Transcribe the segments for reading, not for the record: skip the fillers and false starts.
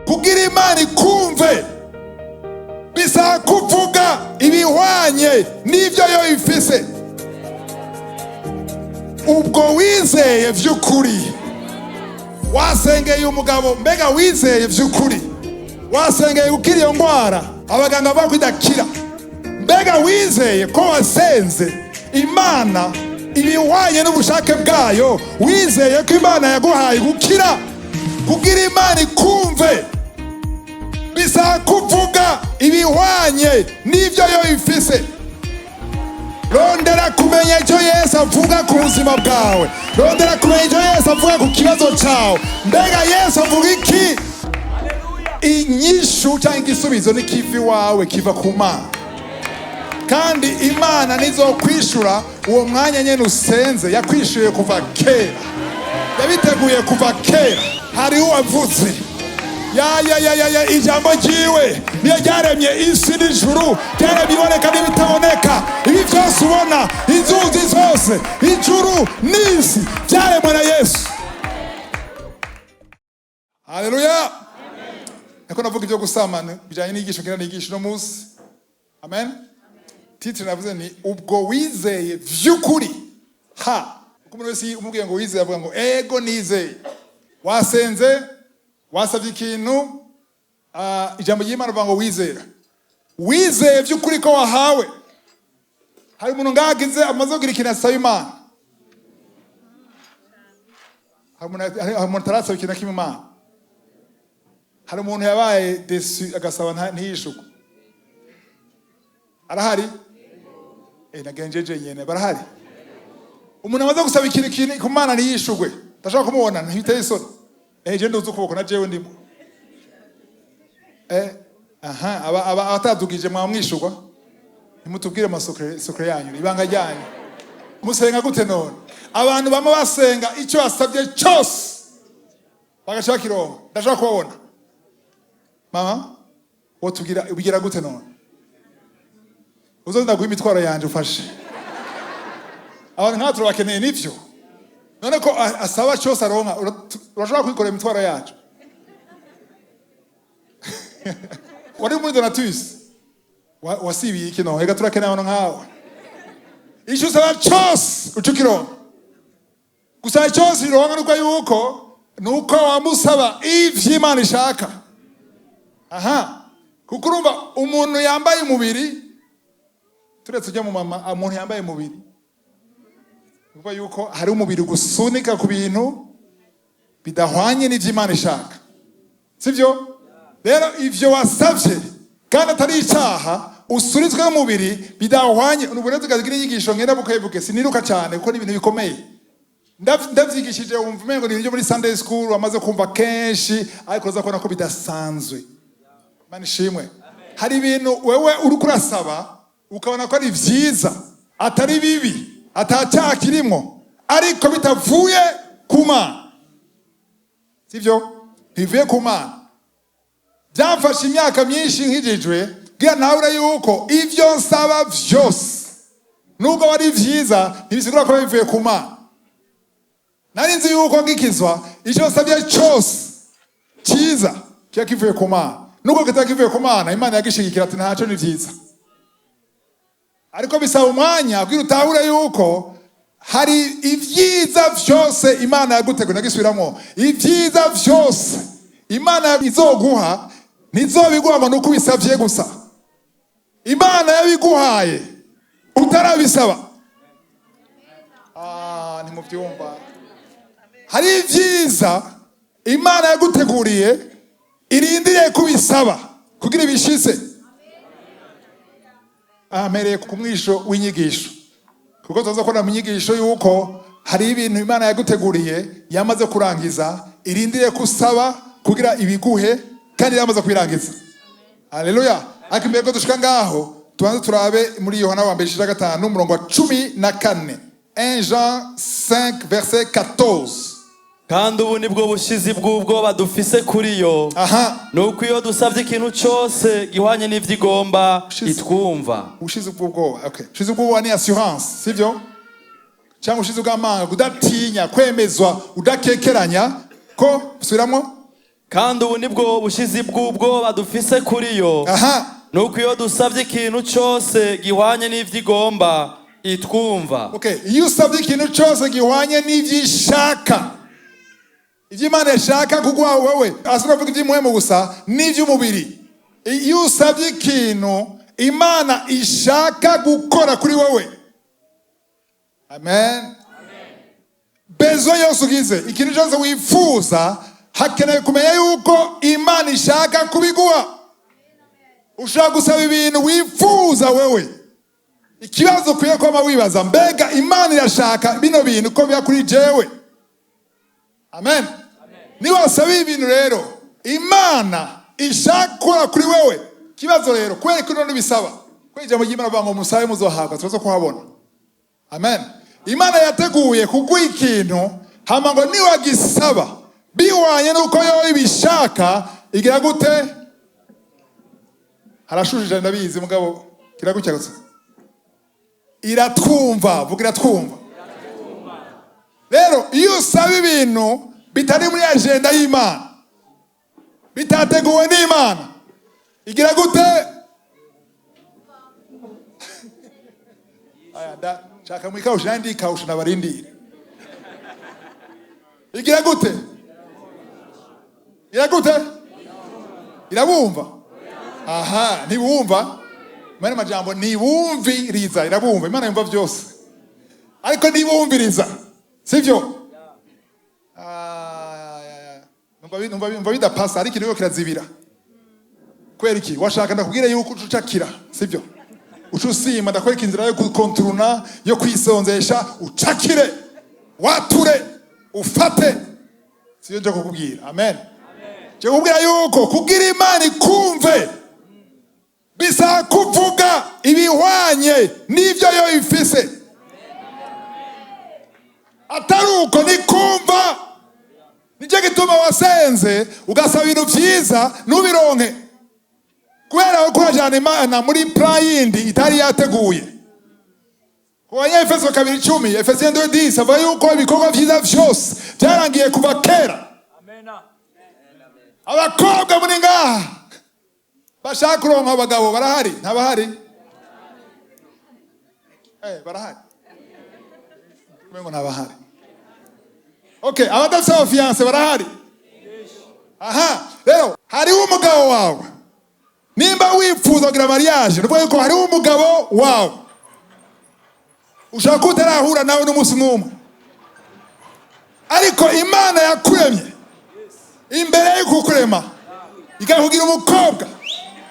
kugira imana ikumve bisaba kuvuga ibihwanye n'ibyo yo ifise. Ubwo wizeye vy'ukuri, wasengeye umugabo, mbega wizeye vy'ukuri, wasengeye gukira iyo ndwara abaganga bavuga ko idakira, mbega wizeye ko wasenze imana ibihwanye n'ubushake bwayo, wizeye ko imana yaguhaye gukira, kugira imana ikumve bisaba kuvuga ibihwanye n'ibyo yo ifise. Rondera kumenya icyo Yesu avuga ku buzima bwawe, rondera kumenya icyo Yesu avuga ku kibazo cyawe. Mbega Yesu avuga iki? Inyishu cyangwa igisubizo ni kiva iwawe, kiva ku Mana, kandi Imana nizokwishura uwo mwanya nyene usenze. Yakwishuye kuva kera, yabiteguye kuva kera. Hariho uwavuze ijambo ryiwe niyo ryaremye isi n'ijuru, ryaremye iboneka n'ibitaboneka. Ibi byose ubona, inzuzi zose, ijuru n'isi, byaremwe na Yesu. Haleluya. Niko navuga ibyo gusamana bijanye n'igisho kera n'igisho no munsi. Amen. Titre navuze ni ubwo wizeye vy'ukuri. Uko umuntu wese umubwiye ngo wizeye avuga ngo ego nizeye. Wasenze, wasabye ikintu, ijambo ry'Imana avuga ngo wizera. Wizeye vy'ukuri ko wahawe. Hari umuntu ngagize amaze kugira ikintu asaba Imana. Hari umuntu tarasaba ikintu kimwe Imana. Hari umuntu yabaye desu agasaba ntiyishuka. Arahari? Nagenjeje nyene barahari. Umuntu amaze gusaba ikintu ku Mana ntiyishugwe, ndashaka kumubona ntiteye isoni. Je nduzi ukuboko na jewe ndimo. Abatadugije mwamwishugwa, nimutubwire amasokre yanyu, ibanga ryanyu. Musenga gute none? Abantu bamwe basenga icyo asabye cyose bagashaka kirongo. Ndashaka kubona mama, wotubwira ubigira gute none? Uzonda guha imitwaro yanje ufashe. Abantu nkatwe bakeneye n'ivyo. None ko asaba cyose aronka, urashobora kwikorera imitwaro yacu. Wari muri Donatus wasibiye iki no? Ega turakeneye abantu nkawe. Icyo usaba cyose ucukironka. Gusaba cyose ironka nuko wamusaba ivyo Imana ishaka. Kuko urumva umuntu yambaye umubiri, turetse ujya mu mama, umuntu yambaye umubiri, kuva yuko hari umubiri gusunika ku bintu bidahwanye n'ivyo Imana ishaka, sivyo? Rero ivyo wasavye kandi atari icyaha, usunitswe n'umubiri bidahwanye. N'uburezi gagira inyigisho ngenda bukayivuge, siniruka cyane kuko ni ibintu bikomeye. Ndavyigishije wumva umengo ni ibyo muri Sunday school wamaze kumva kenshi, ariko uza kubona ko bidasanzwe. Imana ishimwe. Hari ibintu wewe uri kurasaba ukabona ko ari vyiza, atari bibi, atacyaha kirimo, ariko bitavuye ku Mana, sivyo? Bivuye ku Mana. Byafashe imyaka myinshi nkijijwe bwira nawe yuko ivyo nsaba vyose nubwo wari vyiza ntibisigura ko bivuye ku Mana. Nari nzi yuko ngikizwa icyo nsabye cyose cyiza kiba kivuye ku Mana, nubwo kitakivuye ku Mana Imana yagishigikira ati ntacyo ni vyiza. Ariko bisaba umwanya bwira utahure yuko hari ivyiza vyose Imana yagutegura. Nagisubiramo, ivyiza vyose Imana izoguha ntizobiguha ngo nuko ubisavye gusa. Imana yabiguhaye utarabisaba. Ntimuvyumva. Hari ivyiza Imana yaguteguriye irindiriye kubisaba kugira ibishitse. Amereye ku mwisho w'inyigisho, kuko tuza kubona mu nyigisho yuko hari ibintu Imana yaguteguriye yamaze kurangiza, irindiriye kusaba kugira ibiguhe kandi yamaze kwirangiza. Haleluya. Ariko mbere ko dushika ngaho tubanze turabe muri Yohana wa mbere 5 umurongo wa 14. 1 Jean 5 verset 14. Kandi ubu nibwo bushizi bw'ubwoba dufise kuri yo, nuko iyo dusavye ikintu cyose gihwanye n'ivyo igomba itwumva. Ubushizi bw'ubwoba, okay. Ubushizi bw'ubwoba ni assurance, sivyo? Cyangwa ubushizi bw'amanga, udatinya, kwemezwa, udakekeranya ko, subiramo, kandi ubu nibwo bushizi bw'ubwoba dufise kuri yo. Nuko iyo dusabye ikintu cyose gihwanye n'ivyo igomba itwumva. Iyo usabye ikintu cyose gihwanye n'ivyo ishaka, ivyo Imana ishaka kuguha wewe, asinavuga ivy'umuhemu gusa n'ivy'umubiri. Iyo usabye ikintu Imana ishaka gukora kuri wewe, amen, bezo yose ugize, ikintu cyose wifuza, hakenewe kumenya yuko Imana ishaka kubiguha. Ushaka gusaba ibintu wifuza wewe, ikibazo ukwiye kwama wibaza, mbega Imana irashaka bino bintu ko biba kuri jewe? Amen. Niba wasaba ibintu rero Imana ishaka kuri wewe, kibazo rero kweli kuno nibisaba kweje mu Imana bango musabe muzohabwa tuzo kuhabona. Amen. Imana yateguye kuguha ikintu hama ngo niwagisaba biwanye nuko yo ibishaka igira gute? Harashujije ndabizi mugabo kiragutya gusa. Iratwumva, vuga iratwumva. Rero iyo usaba ibintu bitari muri agenda y'Imana, bitateguwe n'Imana, igira gute? Aya chaka mwikawusha nandi kawusha nabarindire. Igira gute? Igira gute? Irabumva? Aha, ntibumva? Mane majambo nibumviriza, irabumva. Imana yumva byose. Ariko nibumviriza, sivyo? Numva bidapasa, ariko niyo kirazibira. Kweri iki? Washaka ndakubwire yuko ucakira, sivyo? Ucusima ndakwereka inzira yo gukontruna, yo kwisonzesha, ucakire, wature, ufate. Sivyo nje kukubwira. Amen. Je kubwira yuko kugira Imana ikumve bisa kuvuga ibihwanye n'ivyo yo ifise. Ataruko ni kumva. Nije gituma wasenze ugasaba ibintu vyiza nubironke. Kubera ko urajana Imana muri plan yindi itari yateguye. Kwa Efeso 2:10, Efesiens 2:10, avuga yuko ibikorwa vyiza vyose byarangiye kuva kera. Amen. Abakobwa muri ngaha bashaka kuronka abagabo barahari? Ntabahari? Barahari. Mwengo ntabahari. Okay, abadafite fiance barahari? Aha, rero hari umugabo wawe. Nimba wifuza kugira mariage, nuko yuko hari umugabo wawe. Ushaka kutarahura nawe n'umunsi n'umwe. Ariko Imana yakuremye. Imbere y'ukukurema ikakugira umukobwa,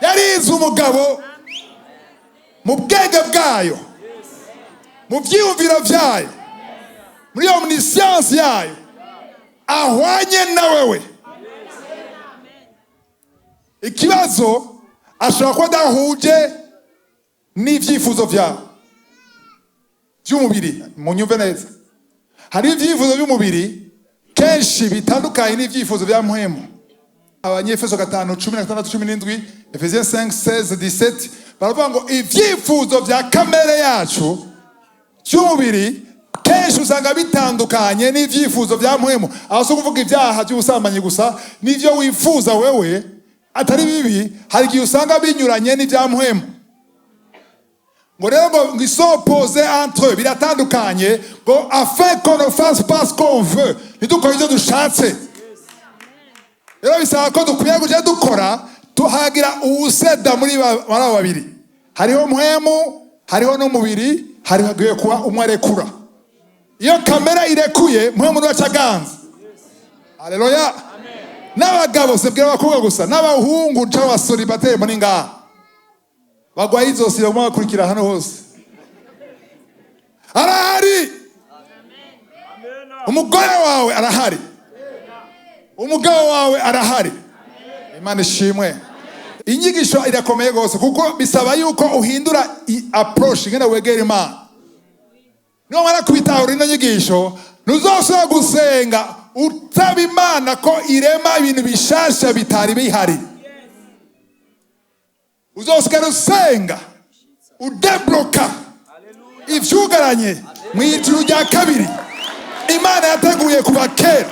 yarize umugabo mu bwenge bwayo, mu byiyumviro byayo, muri omniscience yayo, ahwanye na wewe. Ikibazo ashobora kuba adahuje n'ivyifuzo byawe by'umubiri. Munyumve neza, hari ivyifuzo by'umubiri kenshi bitandukanye n'ivyifuzo bya muhemu. Abanyefeso 5:16-17, Efesiens 5:16-17 baravuga ngo ivyifuzo bya kamere yacu cy'umubiri kenshi usanga bitandukanye n'ivyifuzo bya muhemu. Aho so kuvuga ibyaha by'ubusambanyi gusa n'ivyo wifuza wewe atari bibi, hari igihe usanga binyuranye n'ibya muhemu. Ngo rero ngo s'opposer entre eux, biratandukanye, ngo afin qu'on ne fasse pas ce qu'on veut, nidukora ivyo dushatse. Rero bisaba ko dukwiye kuja dukora tuhagira ubuseda muri abo babiri. Hariho muhemu, hariho n'umubiri, hariho kuba umwe arekura. Iyo kamera irekuye muhemu niwe acaganza. Haleluya. N'abagabo sebwira abakobwa gusa, n'abahungu n'abasore bateye muri ngaha bagwaye izosi baguma bakurikira hano hose. Arahari. Umugore wawe arahari, umugabo wawe arahari. Imana ishimwe. Inyigisho irakomeye gose kuko bisaba yuko uhindura approach ngene wegera Imana. Niyo mara kubitahura ino nyigisho ntuzosubira gusenga utaba Imana ko irema ibintu bishasha bitari bihari. Uzosigara usenga udebloka ivyugaranye mu ijuru rya kabiri Imana yateguye kuva kera.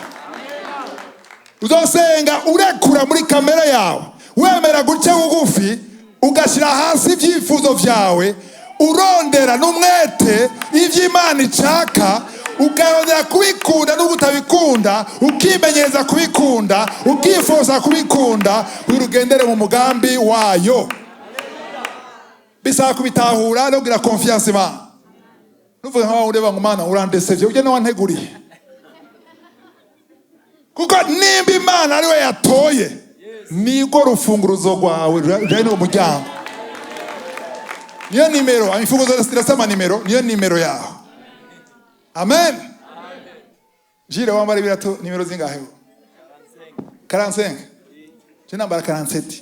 uzosenga urekura muri kamere yawe, wemera guca bugufi, ugashyira hasi ibyifuzo byawe, urondera n'umwete iby'Imana ishaka, ukayongera kubikunda n'ubutabikunda, ukimenyereza kubikunda, ukifuza kubikunda, urugendere mu mugambi wayo. Bisaba kubitahura no kugira confiance Imana. Nuvuga nkaho ureba ngo Mana urandesevye, uje n'awanteguriye. Kuko nimba Imana ariwe yatoye, niko rufunguruzo rwawe rujanye no muryango. Niyo nimero, imifunguzo zirasema nimero, niyo nimero yawe. Amen. Jire wambara ibirato nimero zingahe? 45. Je nambara 47.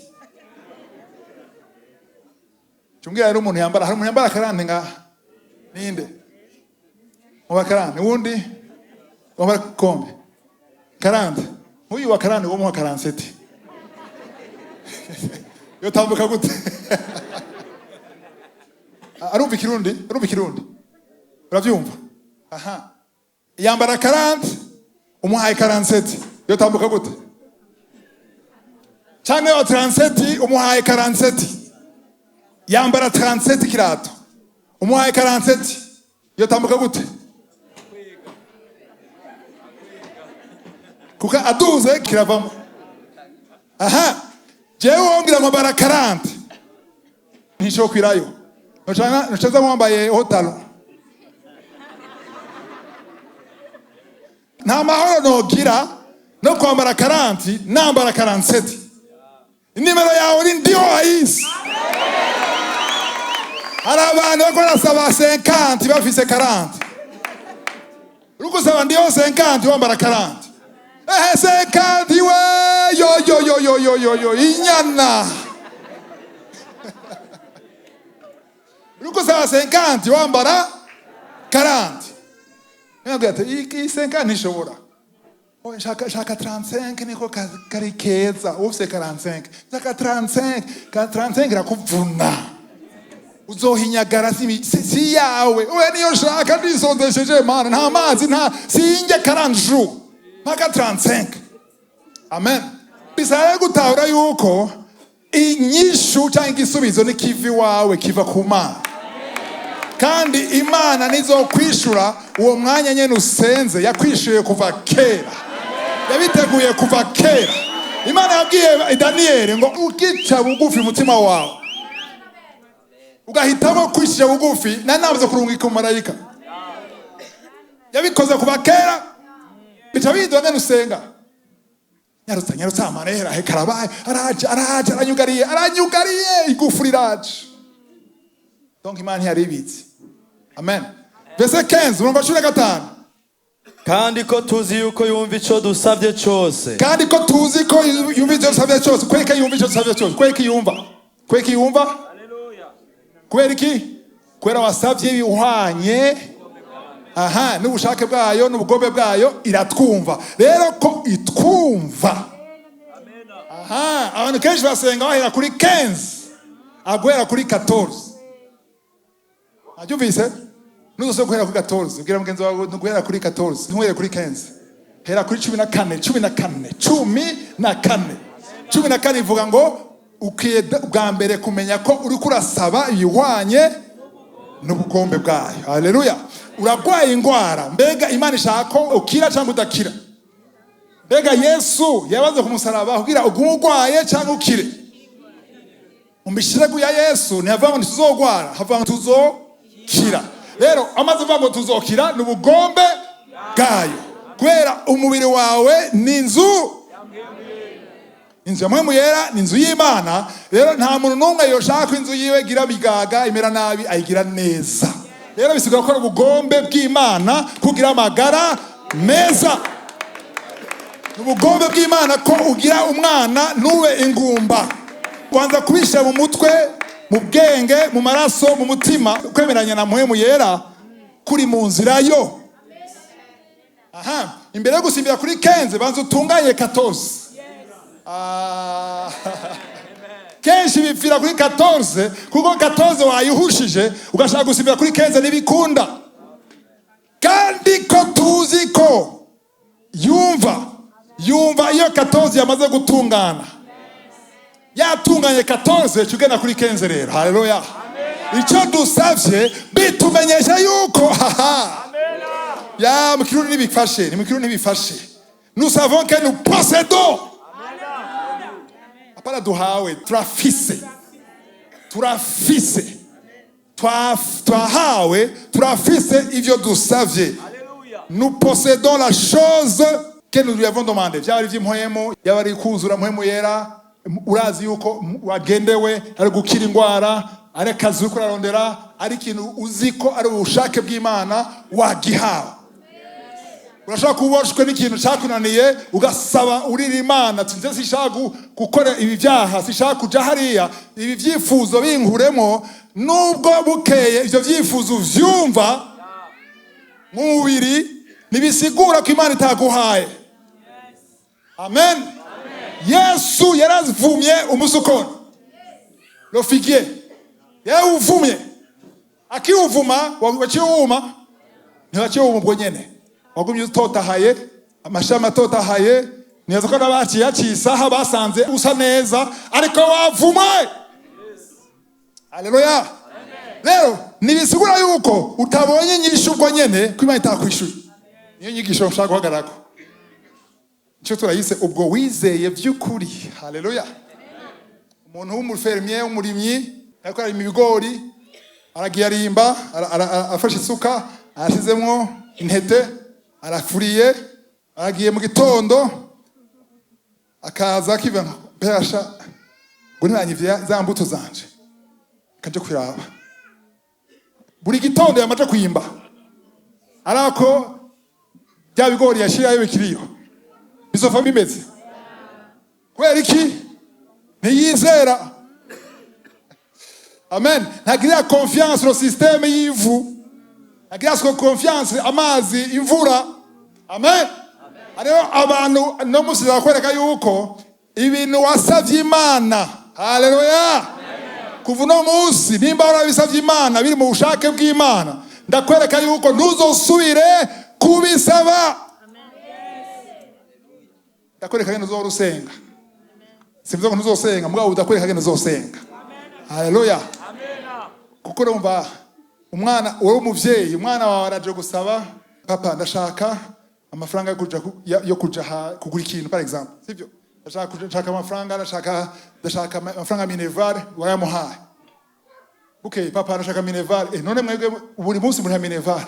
Chumbwira rero umuntu yambara, hari umuntu yambara 40 nga ninde? Muba 40, wundi wambara kombe 40. Uyu wa 40 wo mu 47. Yo tambuka gute? Arumva ikirundi? Uravyumva? Aha. Yambara 40, umuhaye 47. Yo tambuka gute? Cyane wa 37 umuhaye 47. Yambara 37 kirato. Umuhaye 47. Yo tambuka gute? Kuka aduze kiravamo. Aha. Jewe wongira ngo bara 40. Nisho kwirayo. Nochaza mwambaye hotalo. Nta mahoro nogira no kwambara 40 nambara 47. Inimero yawe ni ndio ayisi. Hari abantu bakora saba 50 bafise 40. Ruko saba ndio 50 wambara 40. 50 we yo inyana. Ruko saba 50 wambara 40. Ngagata iki 50 nishobora. Oh shaka 35 niko karikeza ufise 45. Shaka 35 rakuvuna. Uzohinyagara si yawe. Oya niyo shaka nisondesheje Mana nta mazi nta singe 40. Maka 35. Amen. Bisaba gutahura yuko inyishu cyangwa igisubizo ni kivi wawe kiva ku Mana. Kandi Imana nizo kwishura uwo mwanya nyene usenze yakwishuye kuva kera. Yabiteguye kuva kera. Imana yabwiye Daniel ngo ukica bugufi mutima wawe, ugahitamo kwishyira bugufi na nabuze kurungika umumarayika. Yabikoze kuva kera. Bica bidonga nusenga. Nyarutsa amarera hekarabaye araje aranyugariye igufuri raje. Donc Imana yaribitse. Amen. Verset 15 murongo 15. Kandi ko tuzi yuko yumva ico dusavye cyose. Kandi ko tuzi ko yumva ico dusavye cyose. Kweka yumva ico dusavye cyose. Kweka yumva. Haleluya. Kwera iki? Kwera wasavye bihwanye. Aha, n'ubushake bwayo n'ubugombe bwayo iratwumva. Rero ko itwumva. Aha, abantu kenshi basenga bahera kuri 15. Agwera kuri 14. Ajuvise? Nuzo guhera kuri 14. Ubwira mugenzi wawe guhera kuri 14. Ntuhere kuri 15. Hera kuri 14. 14 ivuga ngo ukiye bwa mbere kumenya ko uri kurasaba ibihwanye n'ubugombe bwayo. Haleluya. Uragwaye ingwara, mbega Imana ishaka ko ukira cyangwa udakira? Mbega Yesu yabaze ku musaraba kugira ugumugwaye cyangwa ukire? Umishiragu ya Yesu ntiyava ngo tuzogwara, hava ngo tuzokira. Rero amaze kuvuga ngo tuzokira n'ubugombe bwayo. Kwera umubiri wawe ni inzu ya Mpwemu Yera, ni inzu y'Imana. Rero nta muntu n'umwe yoshaka inzu yiwe gira bigaga imera nabi ayigira neza. Rero bisigura ko ubugombe bw'Imana kugira amagara meza. Ubugombe bw'Imana ko ugira umwana nube ingumba. Kwanza kubisha mu mutwe, mu bwenge, mu maraso, mu mutima, kwemeranya na Mpwemu Yera kuri mu nzira yo. Aha, imbere yo gusimbira kuri 15 banza utunganye 14. Kenshi bipfira kuri 14 kuko 14 wayihushije ugashaka gusimbira kuri 15 n'ibikunda. Kandi ko tuzi ko yumva yumva iyo 14 yamaze gutungana, yatunganye 14 cugena kuri 15 rero. Haleluya. Icyo dusavye bitumenyesha yuko ya mukirundi nibifashe, ni mukirundi nibifashe. Nous savons que nous possédons. Apana duhawe, turafise. Turafise. Twahawe, turafise ivyo dusavye. Nous possédons la chose que nous lui avons demandé. Byari vy'impoyemo, yabari kuzura mpwemo yera, urazi yuko wagendewe ari gukira ingwara, ari akazi uriko urarondera, ari ikintu uziko ari ubushake bw'Imana wagihawe. Urashaka kuboshwe n'ikintu cyakunaniye ugasaba urira Imana ati nze sishaka gukora ibi byaha, sishaka kuja hariya, ibi vyifuzo binkuremo, nubwo bukeye ivyo vyifuzo vyumva mu mubiri nibisigura ko Imana itaguhaye. Amen. Yesu yarazvumye umusukoni, le figuier yauvumye, akiuvuma wachiuma ntiwachiuma ubwo nyene, wagumye utotahaye, amashami atotahaye, neza ko nabaciye isaha basanze usa neza ariko wavumwe. Haleluya. Leo nibisigura yuko utabonye nyishu ubwo nyene ko Imana itakwishuye. Niyo nyigisho nshaka guhagarako. Cyo turayise ubwo wizeye by'ukuri. Haleluya. Umuntu w'umufermier w'umurimyi ariko ari ibigori, aragiye arimba, afashe isuka, arashizemwo intete, arafuriye, aragiye mu gitondo, akaza akiva behasha ngo nibanyivye za mbuto zanje, kaje kwiraba. Buri gitondo yamaje kwimba, arako bya bigori yashirayo bikiriyo, bizofa bimeze. Kwera iki? Ntiyizera. Amen. Ntagira confiance no système y'ivu, ntagira confiance amazi imvura. Amen. Ariyo abantu no musiza kwereka yuko ibintu wasavye Imana. Haleluya. Kuva no munsi nimba urabisavye Imana biri mu bushake bw'Imana, ndakwereka yuko ntuzosubire kubisaba. Ndakwereka ngene uzorusenga. Simvuze ko ntuzosenga, mugabo udakwereka ngene uzosenga. Haleluya. Kuko urumva umwana uri umuvyeyi, umwana wawe araje gusaba, papa ndashaka amafaranga yo kuja kugura ikintu par exemple, sivyo? Ndashaka amafaranga, ndashaka amafaranga Minerval, wayamuhaye. Okay, papa ndashaka Minerval. None mwebwe buri munsi muri Minerval.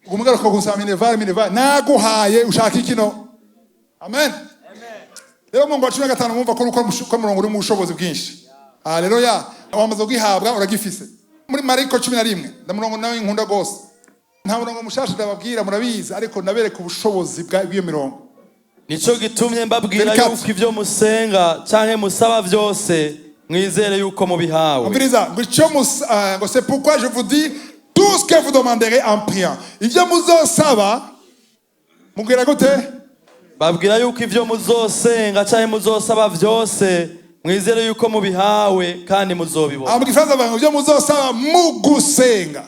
Umugara ko gusaba Minerval, naguhaye ushaka ikino. Amen. Leo Mungu wa 15 mumva ko uko murongo uri mu bushobozi bwinshi. Haleluya. Wamaze kugihabwa uragifise. Muri Mariko 11 ndamurongo nawe inkunda gose. Nta murongo mushasha ndababwira murabizi, ariko nabereka ubushobozi bw'iyo mirongo. Nico gitumye mbabwira yuko ivyo musenga canke musaba vyose mwizere yuko mubihawe. Ambiriza ngo c'est pourquoi je vous dis tout ce que vous demanderez en priant. Ivyo muzosaba mubwira gute? Babwira yuko ivyo muzosenga canke muzosaba vyose mwizere yuko mubihawe kandi muzobibona. Amugifaza bantu ivyo muzosaba mugusenga.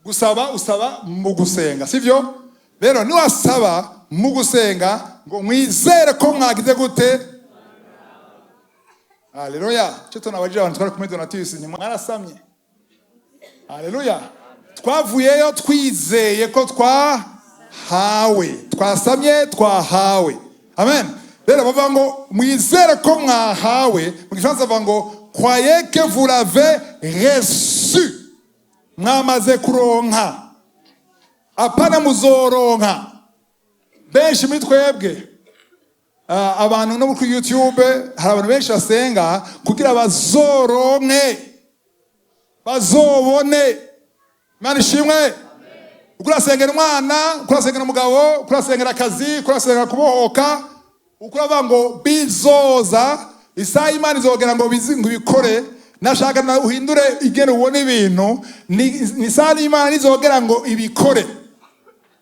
Gusaba usaba mugusenga, sivyo? Rero ni wasaba mugusenga ngo mwizere ko mwagize gute? Haleluya. Cyo tunabajije abantu twari kumwe Donatus ni mwarasamye. Haleluya. Twavuyeyo twizeye ko hawe, twasamye twahawe. Amen. Rero bavuga ngo mwizere ko mwahawe, mu Gifaransa bavuga ngo croyez que vous l'avez reçu. Mwamaze kuronka, apana muzoronka. Benshi muri twebwe abantu no kuri YouTube hari abantu benshi basenga kugira bazoronke, bazobone. Imana ishimwe. Ukurasengera umwana, ukurasengera umugabo, ukurasengera akazi, ukurasengera kubohoka, ukuravuga ngo bizoza, isaha Imana izogera ngo bikore. Nashaka na uhindure igere ubone ibintu, ni isaha Imana izogera ngo ibikore.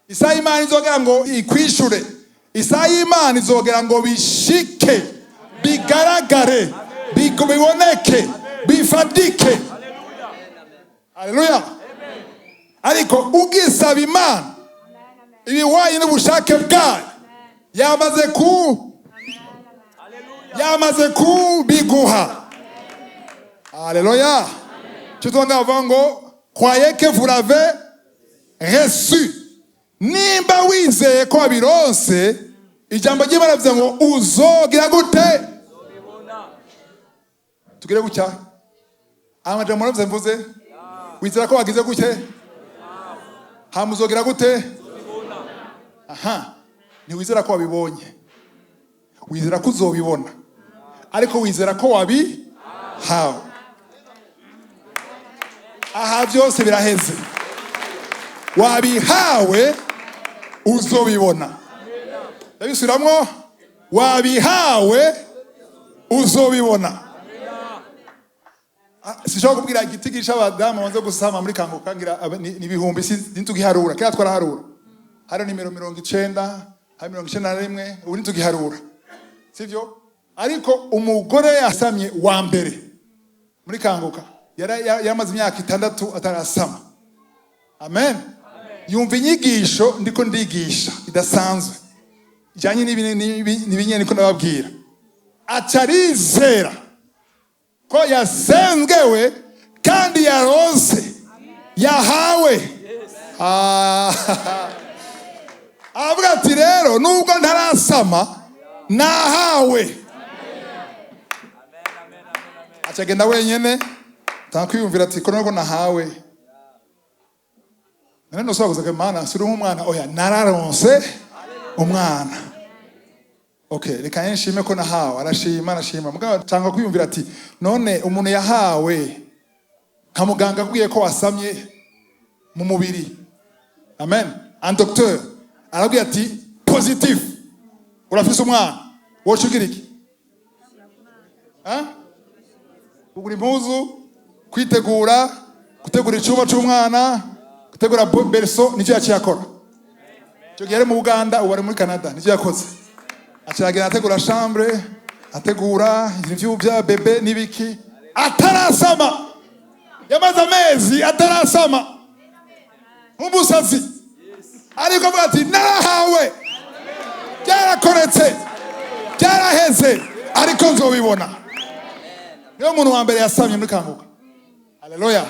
Isaha Imana izogera ngo ikwishure. Isaha Imana izogera ngo bishike, bigaragare, biboneke, bifadike. Haleluya. Ariko ugisaba Imana ibiwaye n'ubushake bwayo, yamaze kubiguha. Alléluia. Tu t'en avant ngo croyez que vous l'avez reçu. Nimba wizeye ko wabironse, ijambo ry'Imana rivuze ngo uzogira gute? Tugire gutya. Amajambo muravuze mvuze. Wizera ko wagize gute? Hamuzogira gute? Aha. Ni wizera ko wabibonye. Wizera ko uzobibona. Ariko wizera ko wabihawe. Aha byose biraheze. Wabihawe uzobibona. Ndabisubiramwo, wabihawe uzobibona. Sishobora kubwira igiti cy'abadamu banze gusama muri kanguka ngira ni bihumbi sintugiharura. Kera twaraharura. Hari nimero 90, hari 91, ubu nitugiharura. Sivyo? Ariko umugore yasamye wa mbere muri kanguka yamaze imyaka 6 atarasama. Amen. Yumva inyigisho ndiko ndigisha idasanzwe. Ijanye n'ibinyene niko nababwira. Acarizera ko yasengewe kandi yaronse yahawe. Avuga ati rero nubwo ntarasama nahawe. Acagenda wenyene takwiyumvira ati ko nako nahawe. None no sabaza ke mana suri umwana oya nararonse umwana. Okay, reka nshime ko nahawe arashima mugabo cyangwa kwiyumvira ati none umuntu yahawe nka muganga akwiye ko wasamye mu mubiri. Amen. Un docteur arabwiye ati positif urafise umwana wocugira iki? Kugura impuzu, kwitegura, gutegura icyumba cy'umwana, gutegura berso, nicyo yaciye akora. Cyo gihe mu Uganda ubu ari muri Canada nicyo yakoze. Acagira ategura chambre, ategura ibintu bya bebe nibiki, atarasama. Yamaze amezi atarasama. Umusazi. Ariko avuga ati narahawe. Byarakoretse. Byaraheze ariko nzobibona. Niyo muntu wa mbere yasamye muri kanguka. Haleluya.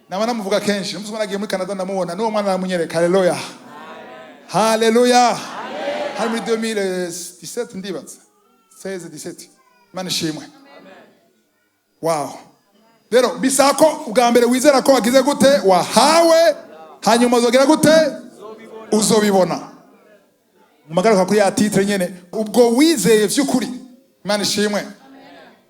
Nama namuvuga kenshi. Umusuma nagiye muri Canada ndamubona. Niwo mwana namunyereka. Haleluya. Haleluya. Hari muri 2017 ndibatse. 16-17. Imana ishimwe. Wow. Rero bisako ubwa mbere wizera ko wagize gute wahawe hanyuma uzogira gute uzobibona. Magaruka kuri ya titre nyene ubwo wizeye vy'ukuri. Imana ishimwe.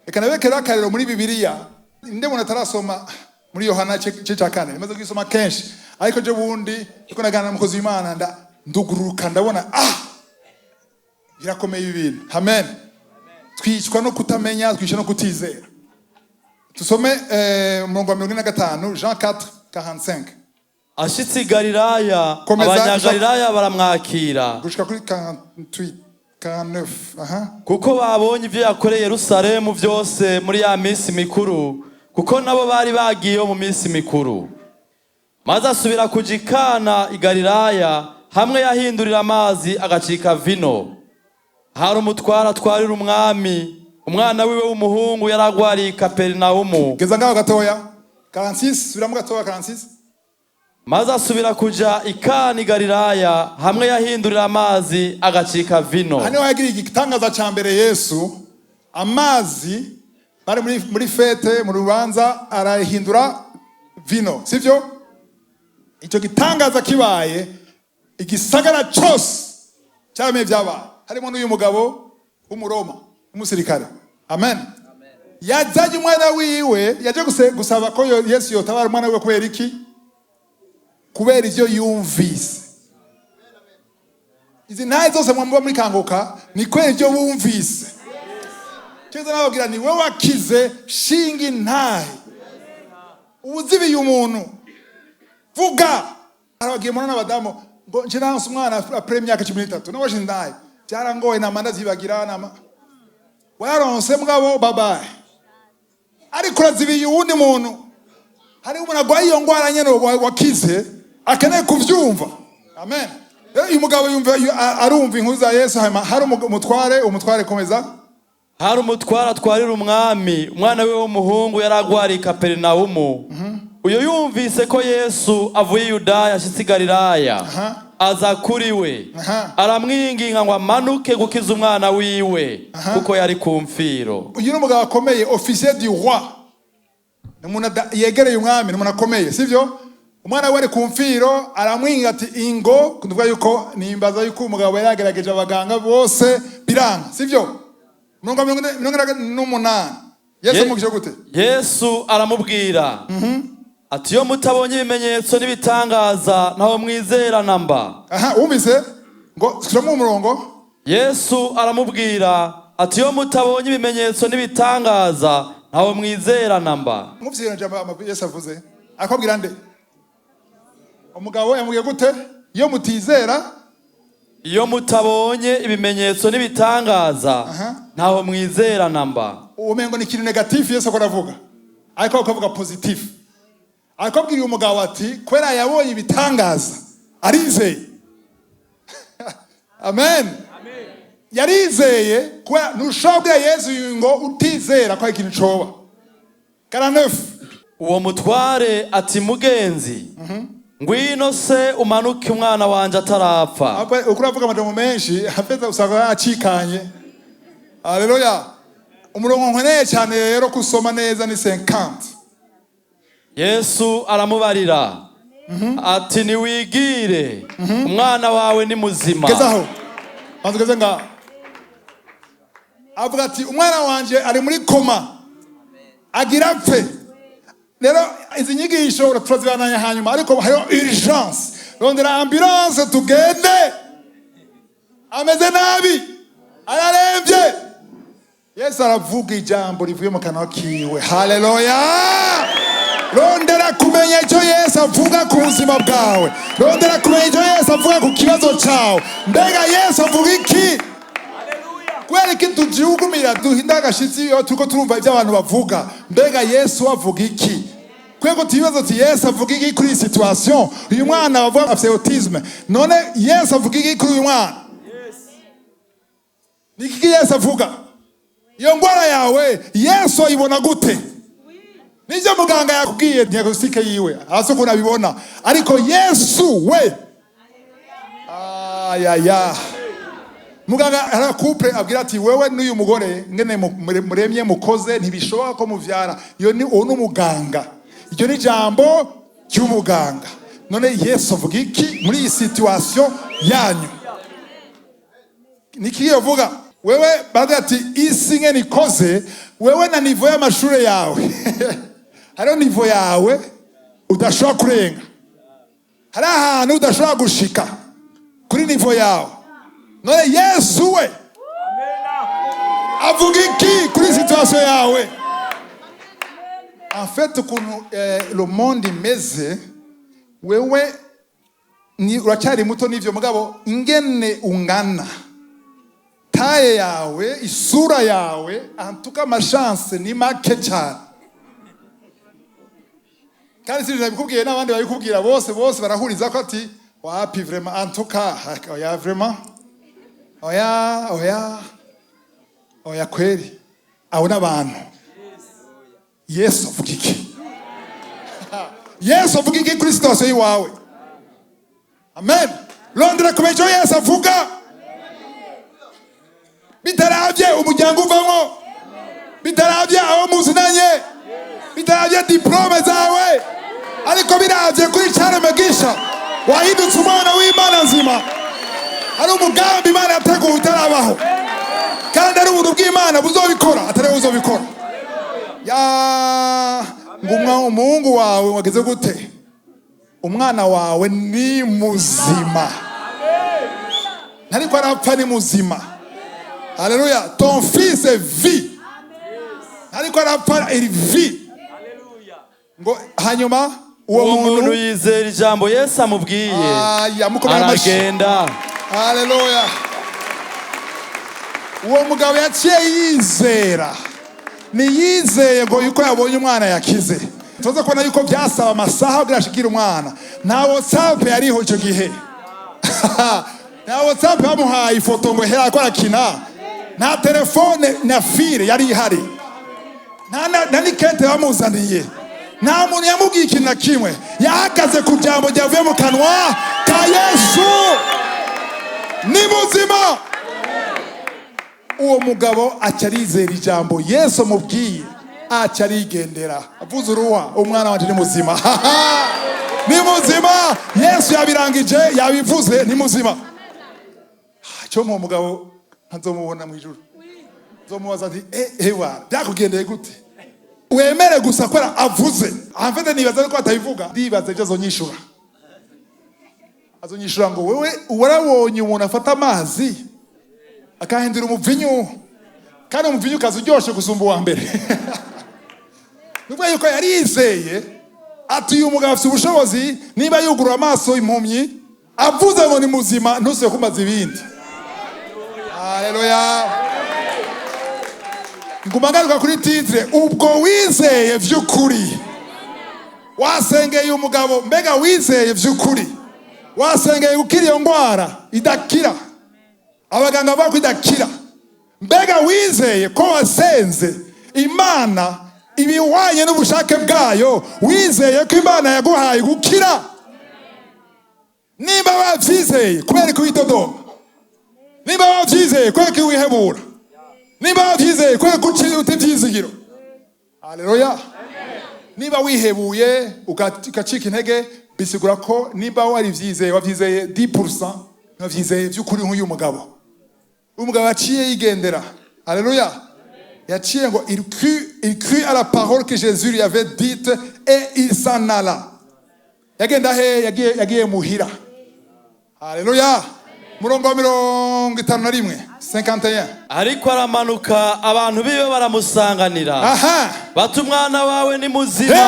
Reka nabekera akarero muri Bibiliya ndebona atarasoma muri Yohana cece cya 4 maze gusoma kenshi ariko je bundi iko nagana n'umukozi w'Imana nduguruka ndabona birakomeye ibintu. Amen. Twicwa no kutamenya twicwa no kutizera. Tusome umurongo wa 45 Jean 4:45. Ashitse i Galilaya abanyagalilaya baramwakira gushika kuri 48-49. Aha. Kuko babonye ibyo yakoreye Yerusalemu byose muri ya minsi mikuru kuko nabo bari bagiye mu minsi mikuru. Maze asubira kujikana i Galilaya hamwe yahindurira amazi agacika vino. Hari umutwara atwarira umwami umwana wiwe w'umuhungu yaragwari Kaperinaumu. Geza ngaho gatoya 46 subiramo gatoya 46. Maze asubira kuja ikani Galilaya hamwe yahindurira amazi agacika vino. Hano yagira igitangaza ca mbere Yesu amazi bari muri fete mu rubanza arahindura vino sivyo? Icyo gitangaza kibaye igisagara cyose cyame byaba harimo n'uyu mugabo w'umuroma umusirikare. Amen. Yazaje umwana wiwe yaje gusaba ko Yesu yotabara umwana wiwe kubera iki? Kubera ivyo yumvise. Izi ntaye zose mwambuba muri kanguka ni kwera ivyo wumvise. Cyeza nababwira ni wewe wakize shingi ntaye. Ubuzibiye umuntu. Vuga. Aragiye mwana n'abadamu ngo nje nanse umwana après imyaka 13 nabashe ndaye. Byarangoye namanda zibagira nama. Waronse mugabo babaye. Ariko urazibiye uwundi muntu. Hari umuntu agwaye iyo ngwara nyene wakize akeneye kuvyumva. Amen. uyu mugabo yumva arumva inkuru za Yesu. Hari umutware komeza. Hari umutware atwarira umwami, umwana we w'umuhungu yaragwariye i Kaperinaumu. Uyo yumvise ko Yesu avuye Yudaya ashitse i Galilaya, aza kuri we, aramwinginga ngo amanuke gukiza umwana wiwe, kuko yari ku mfiro. Uyu ni umugabo akomeye, officier du roi. Umuntu yegereye umwami, umuntu akomeye, sivyo? Umwana we ari ku mfiro, aramwinginga ati ingo, kuvuga yuko nimbaza yuko umugabo yaragerageje abaganga bose biranga, sivyo? 28. Yesu mukije gute? Yesu aramubwira ati yo mutabonye ibimenyetso n'ibitangaza ntaho mwizera namba. Umvise ngo shyiramo umurongo. Yesu aramubwira ati yo mutabonye ibimenyetso n'ibitangaza ntaho mwizera namba. Mufisira njamba Yesu avuze akabwira nde? Umugabo yamubwiye gute? Iyo mutizera, iyo mutabonye ibimenyetso n'ibitangaza ntaho mwizera namba. Umengo ni ikintu negatif Yesu akoravuga, ariko akavuga positif. Akabwira uyu mugabo ati kwera yabonye ibitangaza arizeye. Amen. Yarizeye kwa nushabwe Yesu ngo utizera kwa ikintu coba. 49. Uwo mutware ati mugenzi, ngwino se umanuke umwana wanje atarapfa. Ukuravuga amajambo menshi hafeza usanga acikanye. Haleluya. Umurongo nkeneye cyane rero kusoma neza ni 50. Yesu aramubarira ati niwigire, umwana wawe ni muzima. Gezaho. Bazugeze nga. Avuga ati umwana wanje ari muri koma, agira apfe. Rero izi nyigisho turazibandanya hanyuma, ariko hariho urgence. Rondera ambulance tugende. Ameze nabi, ararembye. Yesu aravuga ijambo rivuye mu kanwa kiwe. Haleluya. Rondera kumenya icyo Yesu avuga ku buzima bwawe. Rondera kumenya icyo Yesu avuga ku kibazo cyawe. Mbega Yesu avuga iki? Haleluya. Kwera iki tujugumira duhinda agashitsi iyo turiko turumva ibyo abantu bavuga. Mbega Yesu avuga iki? Kwego tibazo ti Yesu avuga iki kuri situation? Uyu mwana bavuga afite autisme. None Yesu avuga iki kuri uyu mwana? Yes. Niki Yesu avuga? Iyo ngwara yawe Yesu ayibona gute? Nije muganga yakubwiye diagnostic yiwe hasi ko nabibona, ariko Yesu we ya muganga ara couple abwira ati wewe n'uyu mugore ngene muremye mukoze ntibishoboka ko muvyara. Iyo ni umuganga, iryo ni jambo cy'umuganga. None Yesu avuga iki muri iyi situation yanyu? Niki yavuga? Wewe baga ati isi ngene ikoze, wewe na niveau y'amashure yawe hariho niveau yawe udashobora kurenga, hari ahantu udashobora gushika kuri niveau yawe. None Yesu we avuga iki kuri situation yawe? En fait ukuntu le monde imeze, wewe ni uracyari muto n'ivyo mugabo ingene ungana, taye yawe, isura yawe, antuka amashance ni make cyane. Kandi sinje nabikubwiye n'abandi babikubwira, bose barahuriza ko ati wapi vraiment antuka oya vraiment oya kweli abo n'abantu. Yesu avuga iki? Yesu avuga iki kuri situation yawe? Amen. Londra kumejo Yesu avuga bitaravye umuryango uvamo, bitaravye aho muzinanye, bitaravye diplome zawe, ariko biravye kuri cyane magisha wahindutse umwana w'Imana nzima. Hari umugambi Imana yateguye utarabaho, kandi ari ubuntu bw'Imana buzobikora, atari uzobikora. Ya ngumwa umuhungu wawe wageze gute? Umwana wawe ni muzima, ntariko arapfa, ni muzima. Alléluia. Ton fils vit. Ariko arapfa, il vit. Alléluia. Ngo hanyuma uwo muntu yizera ijambo Yesu amubwiye, aragenda. Alléluia. Uwo mugabo yaciye yizera, ni yizeye ngo yuko yabonye umwana yakize. Tuza kubona yuko byasaba amasaha kugira ashikira umwana. Nta WhatsApp yariho icyo gihe. nta WhatsApp bamuhaye ifoto ngo hera ko arakina, nta telefone na file yari ihari, nta nikete bamuzaniye, nta muntu yamubwiye ikintu na kimwe, yahagaze ku jambo ryavuye mu kanwa ka Yesu. Ni muzima. Uwo mugabo acarizera ijambo Yesu amubwiye, acarigendera, avuze uruwa, umwana wanje ni muzima. Ni muzima. Yesu yabirangije, yabivuze, ni muzima. Cyo mu mugabo nzomubona mu ijuru, nzomubaza ati ewa byakugendeye gute? Wemere gusa ko avuze. Amfite nibaza ko atabivuga, ndibaza icyo azonyishura. Azonyishura ngo wewe warabonye umuntu afata amazi akahindura umuvinyu, kandi umuvinyu kazi uryoshe gusumba uwa mbere. Nubwo yuko yari yizeye ati uyu mugabo afite ubushobozi, niba yugurura amaso impumyi avuze ngo ni muzima, ntusuye kumaza ibindi. Haleluya. Ngumagaruka kuri titre, ubwo wizeye vy'ukuri. Wasengeye umugabo, mbega wizeye vy'ukuri. Wasengeye gukira iyo ndwara idakira, abaganga bako idakira. Mbega wizeye ko wasenze Imana ibiwanye n'ubushake bwayo, wizeye ko Imana yaguhaye gukira. Niba wavyizeye kubera ko witodoma, niba wavyizeye kubera ko wihebura, niba wavyizeye kubera ko utivyizigiro. Haleluya. Niba wihebuye ukacika intege, bisigura ko niba wari vyizeye, wavyizeye 10%, wavyizeye vy'ukuri nk'uyu mugabo. Umugabo aciye yigendera. Haleluya. Yaciye ngo il crut à la parole que Jésus lui avait dite et il s'en alla. Yagenda he, yagiye muhira. Haleluya. Murongo wa 51 51. Ariko aramanuka, abantu biwe baramusanganira. Aha. Bati umwana wawe ni muzima. Hey!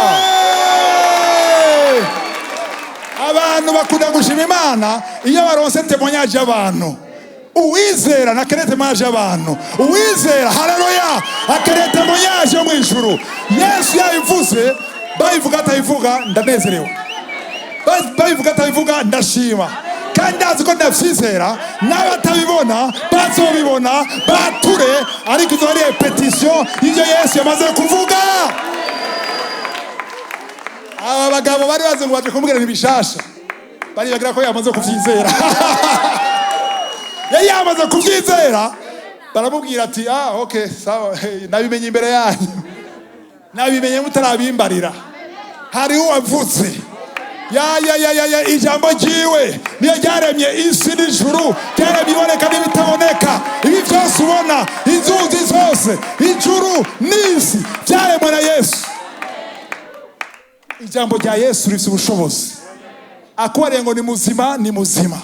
Abantu bakunda gushima Imana iyo baronse témoignage y'abantu. Uwizera na kerete témoignage y'abantu. Uwizera, haleluya, akerete témoignage yo mu ijuru. Yesu yabivuze, bayivuga atayivuga ndanezerewe. Bayivuga atayivuga ndashima. Kandi azi ko ndavyizera, n'abatabibona bazobibona, bature, ariko izo ari repetition y'ivyo Yesu yamaze kuvuga. Aba bagabo bari baze ngo baje kumubwira ntibishasha, bari bagira ko yamaze kuvyizera. Yari yamaze kuvyizera, baramubwira ati okay sawa, nabimenye imbere yanyu, nabimenye mutarabimbarira, hari uwavuze. Ya ijambo jiwe niyo ryaremye isi n'ijuru, ryaremye iboneka n'ibitaboneka. Ibi byose ubona, inzuzi zose, ijuru n'isi, byaremwe na Yesu. Ijambo rya Yesu rifite ubushobozi. Akwariye ngo ni muzima, ni muzima.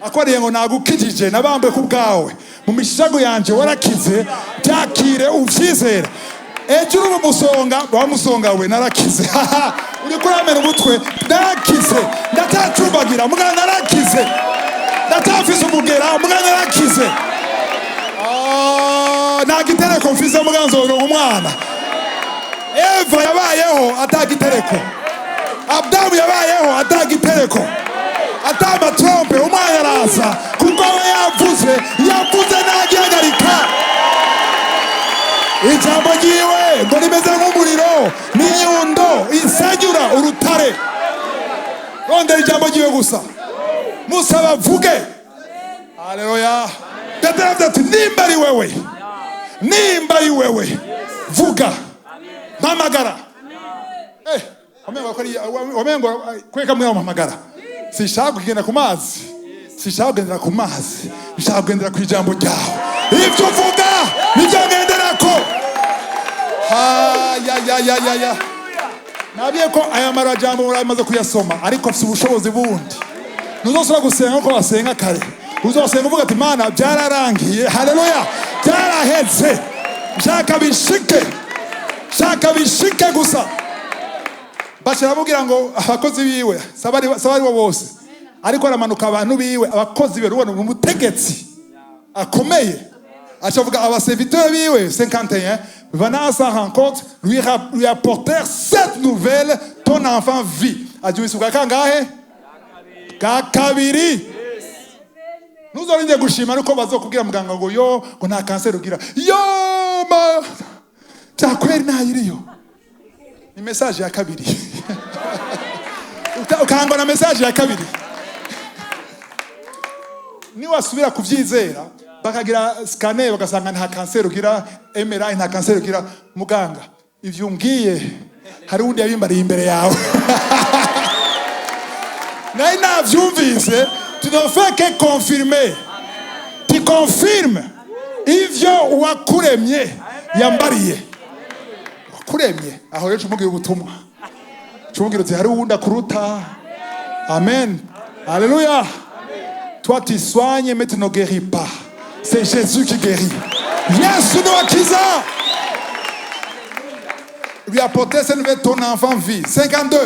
Akwariye ngo nagukijije, nabambwe ku bwawe, mu mishago yanje warakize, byakire uvyizere. Ejuru umusonga, wamusonga we narakize. Uri kuramera umutwe, narakize. Ndatacumbagira, mugana narakize. Ndatafise umugera, mugana narakize. Nagitereko mfise mugana nzoronka umwana. Eva yabayeho atagitereko. Adamu yabayeho atagitereko. Atama trompe, umwana araza. Kuko we yavuze nagihagarika. Ijambo jiwe ngo rimeze nk'umuriro n'inyundo isanyura urutare. Rondera ijambo jiwe gusa, Musa bavuge. Haleluya. Petero ati nimba ari wewe, vuga, mpamagara. Wamengo kweka mwe mpamagara. Sishaka kugenda ku mazi, sishaka kugendera ku mazi, nshaka kugendera ku ijambo ryawe. Ibyo uvuga nibyo ngenderako. Ya. Nabiye ko aya marajambo muramaze kuyasoma, ariko afite ubushobozi bundi. Ntuzosora gusenga ko wasenga kare. Uzosenga uvuga ati Mana byararangiye. Haleluya. Byarahetse. Shaka bishike gusa. Bashira bubwira ngo abakozi biwe sabari bo bose, ariko aramanuka abantu biwe, abakozi be rubona umutegetsi akomeye. Achavuga abaserviteurs biwe 51 venant à sa rencontre lui apportèrent cette nouvelle: ton enfant vit. Ajuisuka kangahe? Kakabiri. ntuzorinde gushima ariko bazokubwira muganga ngo yo ngo nta kanseri ugira yo byakweri ntayiriyo. Ni message ya kabiri. Ukangwa na message ya kabiri. Ni wasubira kuvyizera bakagira scanner bagasanga nta kanseri ugira, MRI nta kanseri ugira, muganga ivyo ngiye hari undi yabimbariye imbere yawe. Naye navyumvise, tu ne fais que confirmer. Tu confirmes ivyo wakuremye yambariye. Wakuremye aho rero cumugira ubutumwa. Cumugira uti hari uwundi akuruta. Amen. Alléluia. Toi tu soignes mais tu ne guéris pas. C'est Jésus qui guérit. Yesu no akiza. Lui apporter cette nouvelle, ton enfant vit. 52.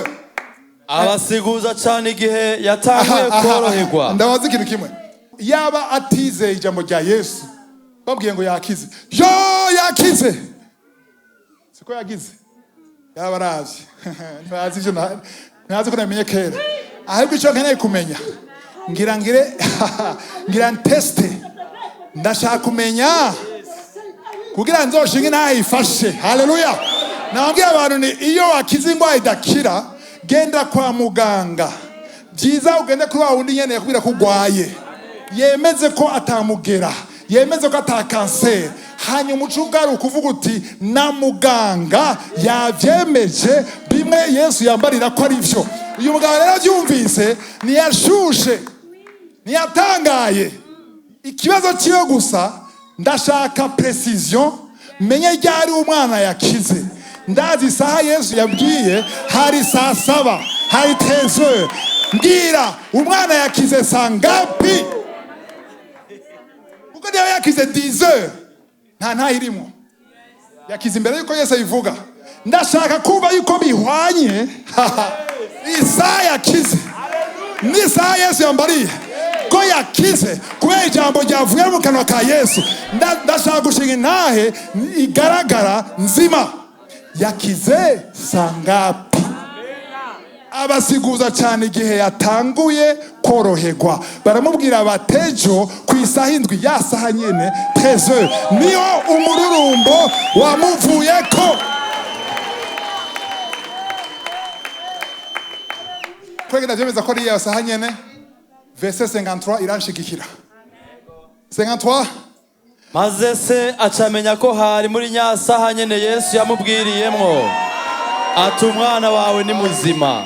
abasiguza cyane igihe yatanguye koroherwa. Ndabaza ikintu kimwe. Yaba atize ijambo rya Yesu babwiye ngo yakize. Yo yakize. Siko yagize. Yaba arazi. Ntibazi ivyo ntazi ko namenye kera. Ahubwo icyo nkeneye kumenya. Ngira teste. Ndashaka kumenya kugira nzoshinge nayifashe. Haleluya. Nabwiye abantu ni iyo wakize ingwa idakira genda kwa muganga. Byiza ugende kuri wa wundi nyene yakubwira ko ugwaye. Yemeze ko atamugera. Yemeze ko atakanseri. Hanyuma ucugara ukuvuga uti na muganga yavyemeje bimwe Yesu yambarira ko ari vyo. Uyu muganga rero avyumvise ntiyashushe. Ntiyatangaye. Ikibazo kiyo gusa ndashaka precision menye ryari umwana yakize. Ndazi isaha Yesu yabwiye hari saa 7 hari 13h. Mbwira umwana yakize sangapi? Kuko ndiyo yakize 10h nta irimo. Yakize imbere yuko Yesu ayivuga. Ndashaka kumva yuko bihwanye isaha yakize n'isaha Yesu yambariye ko yakize kubera ijambo ryavuye mu kanwa ka Yesu. Ndashaka gushinga intahe igaragara nzima. Yakize sangapi? Abasiguza cyane igihe yatanguye koroherwa baramubwira batejo ku isaha indwi ya saha nyene 13h niyo umururumbo wamuvuyeko. Kwegera byemeza ko riya saha nyene verset 53 iranshigikira. 53 maze se acamenya ko hari muri nyasaha nyene Yesu yamubwiriyemwo ati umwana wawe ni muzima.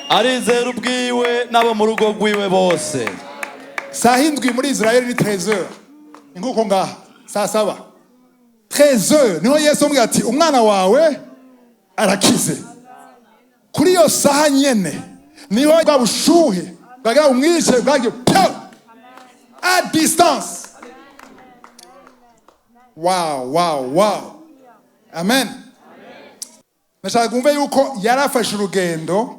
Arizera ubwiwe nabo mu rugo rwiwe bose. Saha indwi muri Israeli ni 13h. Inguko ngaha saa 7 13h niho Yesu amubwira ati umwana wawe arakize. Kuri yo saha nyene niho bwa bushuhe bwagira umwice bwagiye à distance. Wow. Amen. Nashaka kumva yuko yarafashe urugendo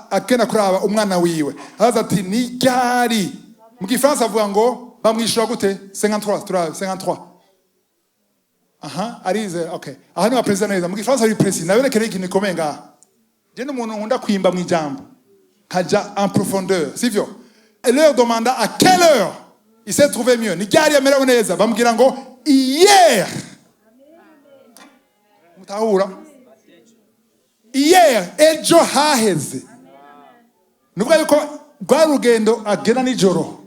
agenda kuraba umwana wiwe. Araza ati ni ryari? Mu Gifaransa avuga ngo bamwishura gute? 53. Arize, okay. Aha ni wa president neza. Mu Gifaransa ari president. Naberekere ikintu gikomeye ngaha. Je n'umuntu nkunda kwimba mu ijambo. Kaja en profondeur, sivyo? Et leur demanda à quelle heure il s'est trouvé mieux. Ni ryari yamerewe neza? Bamubwira ngo hier. Mutahura? Hier, ejo haheze. Nuvuga yuko rwa rugendo agenda nijoro.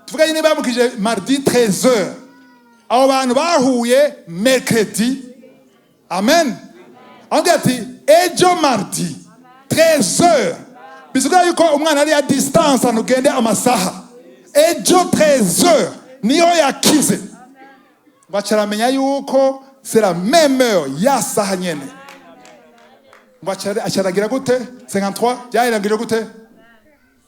Tuvuga nyine bamukije mardi 13h. Abo bantu bahuye mercredi. Amen. Angira ati ejo mardi 13h. Bisuka yuko umwana ari a distance anugende amasaha. Ejo 13h niyo yakize. Bacaramenya yuko c'est la même heure ya saha nyene. Acharagira gute? 53 yairangire gute?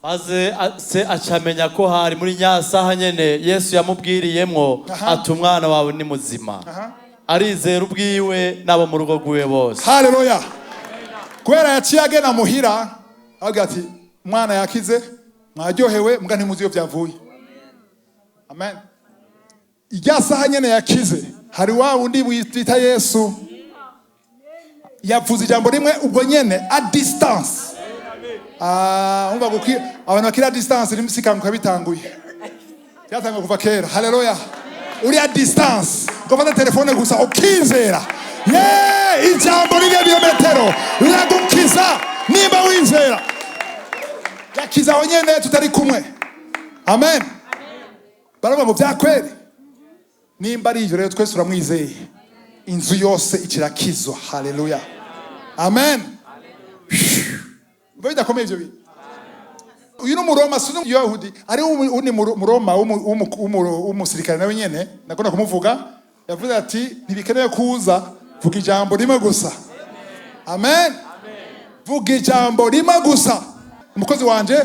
maze se acamenya ko hari muri nyasaha nyene Yesu yamubwiriyemwo ati umwana wawe ni muzima. Arizera ubwiwe nabo mu rugo rwiwe bose. Haleluya. Kubera yaciye agena muhira avuga ati umwana yakize mwaryohewe mbwa ntimuzi iyo byavuye. Amen. Ijya saha nyene yakize hari wa wundi wita Yesu yavuze ijambo rimwe ubwo nyene a distance. umva abantu bakira distance n'imusikanguka bitanguye. Byatanga kuva kera. Haleluya. Uri a distance. Gufata telefone gusa ukizera. Ijambo ririya birometero riragukiza nimba wizera. Yakiza wenyene tutari kumwe. Amen. Baraba mu byakweri. Nimba ari ivyo rero twese uramwizeye. Inzu yose ikirakizwa. Haleluya. Amen. Bida komeye ivyo bintu. Uyu ni Umuroma si n'Umuyahudi, ari uni Muroma w'umusirikare nawe nyene nakunda kumuvuga, yavuze ati ntibikenewe kuza vuga ijambo rimwe gusa. Amen. Vuga ijambo rimwe gusa umukozi wanje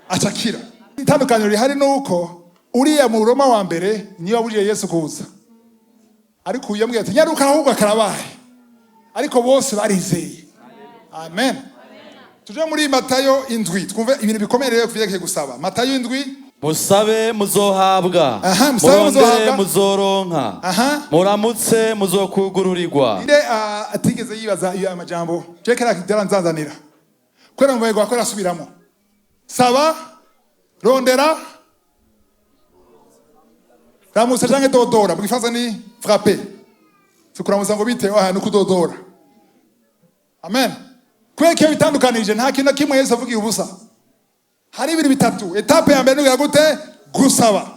acakira. Itandukaniro rihari nuko uriya Muroma wa mbere niyo wabujije Yesu kuza, ariko uyambwiye ati nyaruka ahubwo akarabaye, ariko bose barizeye. Amen. Tuje muri Matayo 7 twumve ibintu bikomeye rero kuvyerekeye gusaba. Matayo 7, musabe muzohabwa, musabe murondere muzoronka, muramutse muzokugururirwa. inde atigeze yibaza iyo amajambo cekera kidaranzanzanira kwera mubego akora asubiramo. Saba, rondera, ramusa canke dodora, mugifaza ni frapper. Tukuramusa ngo bite no kudodora. Amen. Kweke bitandukanije nta kintu kimwe Yesu avugira ubusa. Hari ibintu bitatu. Etape ya mbere nugira gute? Gusaba.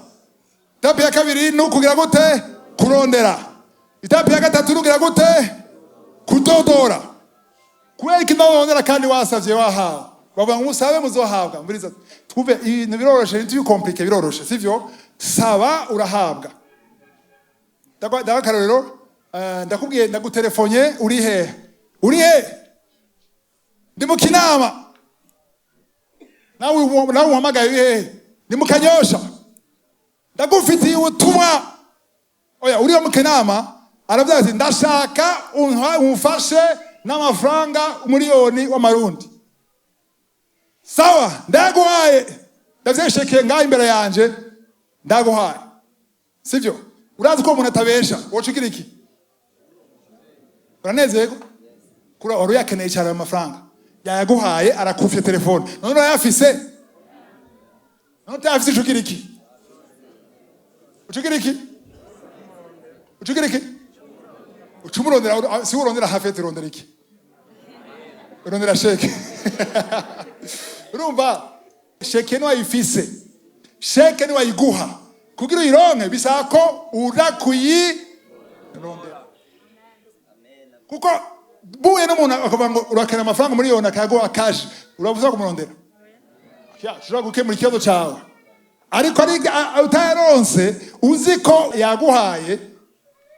Etape ya kabiri nukugira gute? Kurondera. Etape ya gatatu nugira gute? Kudodora. Kweke ndabondera kandi wasavye wahawe. Bavuga ngo usabe muzohabwa. Mbiriza twumve ibintu biroroshe, ibintu bikomplike biroroshe, sivyo? Saba urahabwa. Ndakarorero ndakubwiye ndagutelefonye uri he? Uri he? Ndi mu Kinama. Nawe uhamagaye he? Ndi mu Kanyosha. Ndagufitiye ubutumwa. Oya uri mu Kinama aravuga ati ndashaka umfashe n'amafaranga umiliyoni w'amarundi. Sawa ndaguhaye. Ndavyeshekeye ngaho imbere yanje ndaguhaye. Sivyo? Urazi ko umuntu atabesha wocugira iki? Uranezego? Kura wari yakeneye cyane amafaranga. Yaguhaye arakufye telefone. None yafise? None tafise ucugira iki? Ucugira iki? Ucugira iki? Ucumurondera si urondera hafete urondera iki? Urondera sheke. Urumva sheke no ayifise. Sheke no ayiguha. Kugira uyironke bisako urakuyi rondera. Kuko buye n'umuntu akavuga ngo urakena amafaranga muri yona akaguha cash uravuza kumurondera. Shira gukemura ikibazo cyawe. Ariko ari utayaronse uzi ko yaguhaye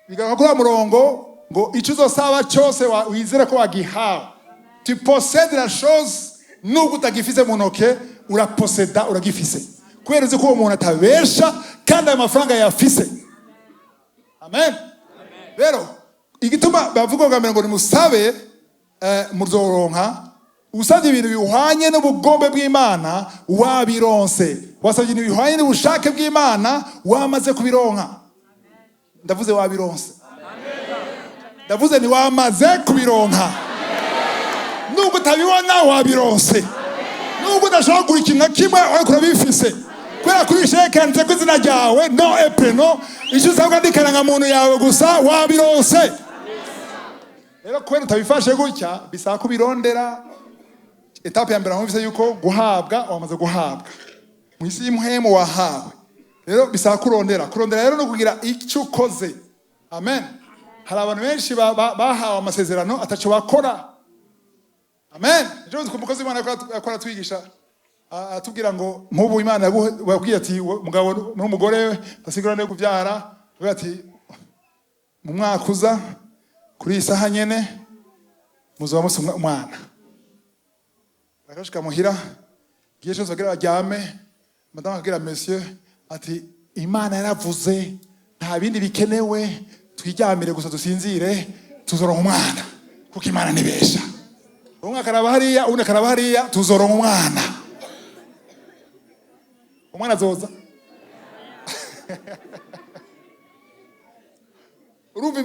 bigakora murongo ngo icyo uzosaba cyose wizere ko wagihawe. Tu possèdes la chose nubwo utagifise mu ntoke uraposeda uragifise. Kubera uzi ko uwo muntu atabesha kandi ayo mafaranga yafise. Amen. Rero igituma bavuga ngo nimusabe muzoronka usabye ibintu bihwanye n'ubugombe bw'Imana wabironse. Wasabye ibintu bihwanye n'ubushake bw'Imana wamaze kubironka. Ndavuze wabironse. Ndavuze ni wamaze kubironka. Nubwo utabibona wabironse. Nubwo udashobora kugura ikintu kimwe ariko urabifise. Kubera kuri sheke handitse ko izina ryawe no epeno icyo usabwa ndikana muntu yawe gusa wabironse. Rero kubera utabifashe gutya bisaba kubirondera. Etape ya mbere mwumvise yuko guhabwa wamaze guhabwa. Mu isi y'imhemu wahawe. Rero bisaba kurondera rero no kugira icyo ukoze. Amen. Hari abantu benshi bahawe amasezerano ataco bakora. Amen. Jones kumukozi Imana akora twigisha atubwira ngo nk'ubu Imana yabwiye ati umugabo n'umugore basigurane kuvyara ati mu mwaka uza kuri isaha nyene muzoba musumwa umwana. Bakashika muhira giye cyose bagira baryame madame agira monsieur ati Imana yaravuze nta bindi bikenewe twijyamire gusa dusinzire tuzoronka umwana kuko Imana nibesha. Umwe akaraba hariya undi akaraba hariya tuzoronka umwana. Umwana azoza. Urumva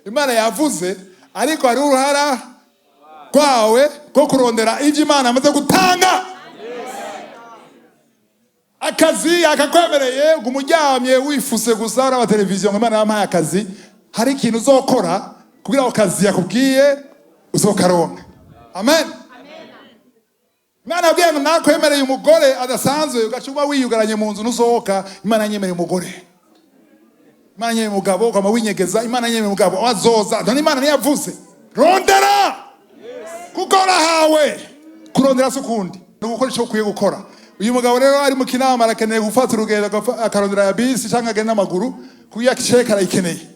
Imana yavuze ariko hari uruhara kwawe bwo kurondera ibyo Imana amaze gutanga. Akazi akakwemereye ngo umuryamye wifuse gusa uraba televiziyo ngo Imana yampaye akazi, hari ikintu uzokora kugira ngo akazi yakubwiye uzokaronka. Amen. Imana yabwiye ngo nakwemereye umugore adasanzwe ugacuma wiyugaranye mu nzu nusohoka. Imana yanyemereye umugore, Imana yanyemereye umugabo ukama winyegeza. Imana yanyemereye umugabo azoza. None Imana niyavuze rondera kuko urahawe. Kurondera si ukundi ni ugukora icyo ukwiye gukora. Uyu mugabo rero ari mu kinama arakeneye gufata urugendo akarondera ya bisi cyangwa agenda n'amaguru kuya cheka arayikeneye.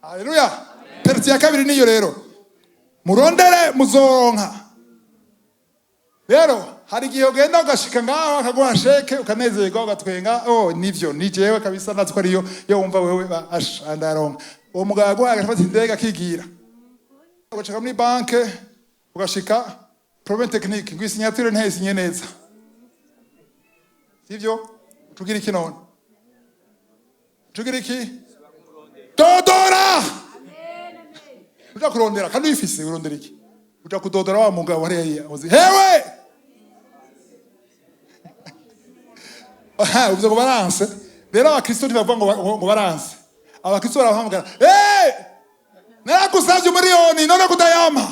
Haleluya. Terti ya kabiri niyo rero, murondere muzoronka. Rero hari igihe ugenda ugashika ngaho akaguha sheke ukanezerwa ugatwenga, oh nivyo ni jewe kabisa natwe ariyo yo wumva wewe andaronka. Uwo mugabo aguha agafata indege akigira, ugashika muri banke ugashika problème technique ngo signature ntesinye neza. Sivyo? Tugira iki none? Tugira iki? Dodora! Uja kurondera kandi wifise urondera iki? Uja kudodora wa mugabo hariya uzi. Hewe! Aha, uvuze ngo baranse. Rero abakristo ntibavuga ngo baranse. Abakristo barahamagara, "Hey! Narakusavye miliyoni none kudayama."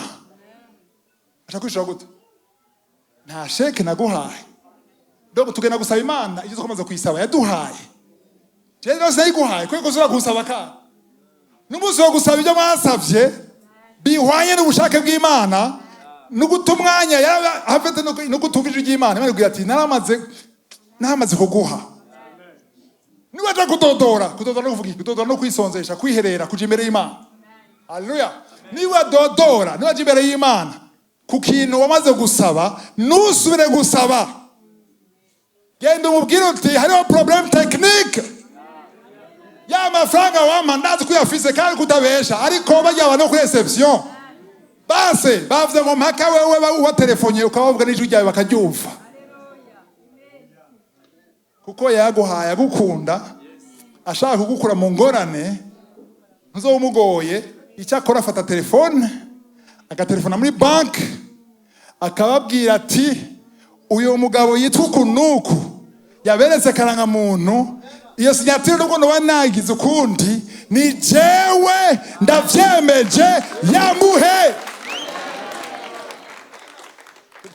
Achakwishura gute? Nta sheke naguhaye. Dogo tugenda gusaba Imana ibyo tukomaze kuyisaba yaduhaye. Je rero sayiguhaye ko gusura gusaba ka. N'umuzi wo gusaba ibyo mwasavye bihwanye n'ubushake bw'Imana n'ugutumwanya afite no kutumvije iby'Imana. Imana igira ati naramaze kuguha. Nibaje kudodora no kuvuga kudodora no kwisonzesha kwiherera kuja imbere y'Imana. Haleluya. Niba dodora nibaje imbere y'Imana ku kintu wamaze gusaba nusubire gusaba. Genda umubwire uti hariho problem technique. Ya mafaranga wampa ndazi kuyafise kandi kutabesha ariko bajya no kuri reception. Base bavuze ngo mpaka wewe wa telefonye ukabavuga n'ijwi ryawe bakaryumva. Kuko yaguhaye agukunda ashaka kugukura mu ngorane ntuzumugoye. Icyo akora afata telefone agatelefona muri bank akababwira ati uyu mugabo yitwa kunuku yaberetse karanga muntu iyo signature nuko no wanagize ukundi ni jewe ndavyemeje yamuhe.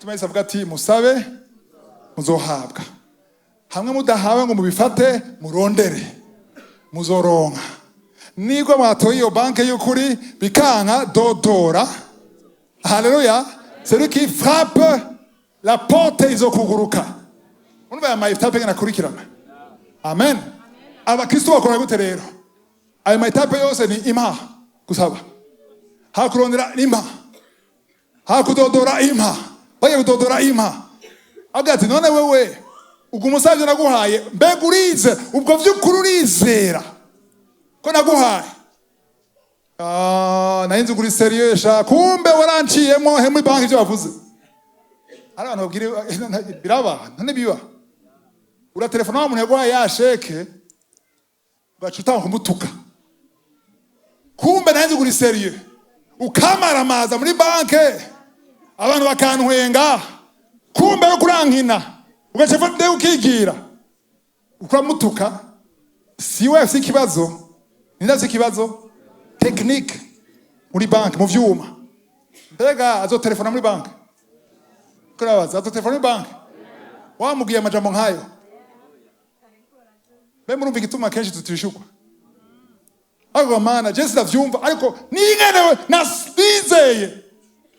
Tumeze avuga ati musabe muzohabwa, hamwe mudahawe ngo mubifate murondere muzoronka. Nigwa mwatoye iyo banke y'ukuri bikanka dodora. Haleluya. Celui qui frappe la porte izokuguruka. Unumva ya mayitape ngena kurikirana. Amen. Abakristo bakora gute rero? Ayo mayitape yose ni imha kusaba. Hakurondera imha. Hakudodora imha. Baye kudodora imha. Agati none wewe ugumusavye naguhaye mbega urize ubwo vy'ukuri urizera ko naguhaye. Nahinze kuri serieux sha kumbe waranciyemo he muri banki byo bavuze. Abantu babwire biraba none biba ura telefone wa muntu yaguhaye ya sheke bacuta kumutuka. Kumbe nahinze kuri serieux ukamara maza muri banki abantu bakantwenga. Kumbe yo kurankina ugacefa nde ukigira ukamutuka. Siwe afite ikibazo nindazi ikibazo technique muri banki mu vyuma. Mbega azo telefona muri banki kurabaza azo telefona muri banki wamugiye amajambo nkayo. Be murumva igituma kenshi tutishukwa abo mana je sitavyumva ariko ningenewe nasizeye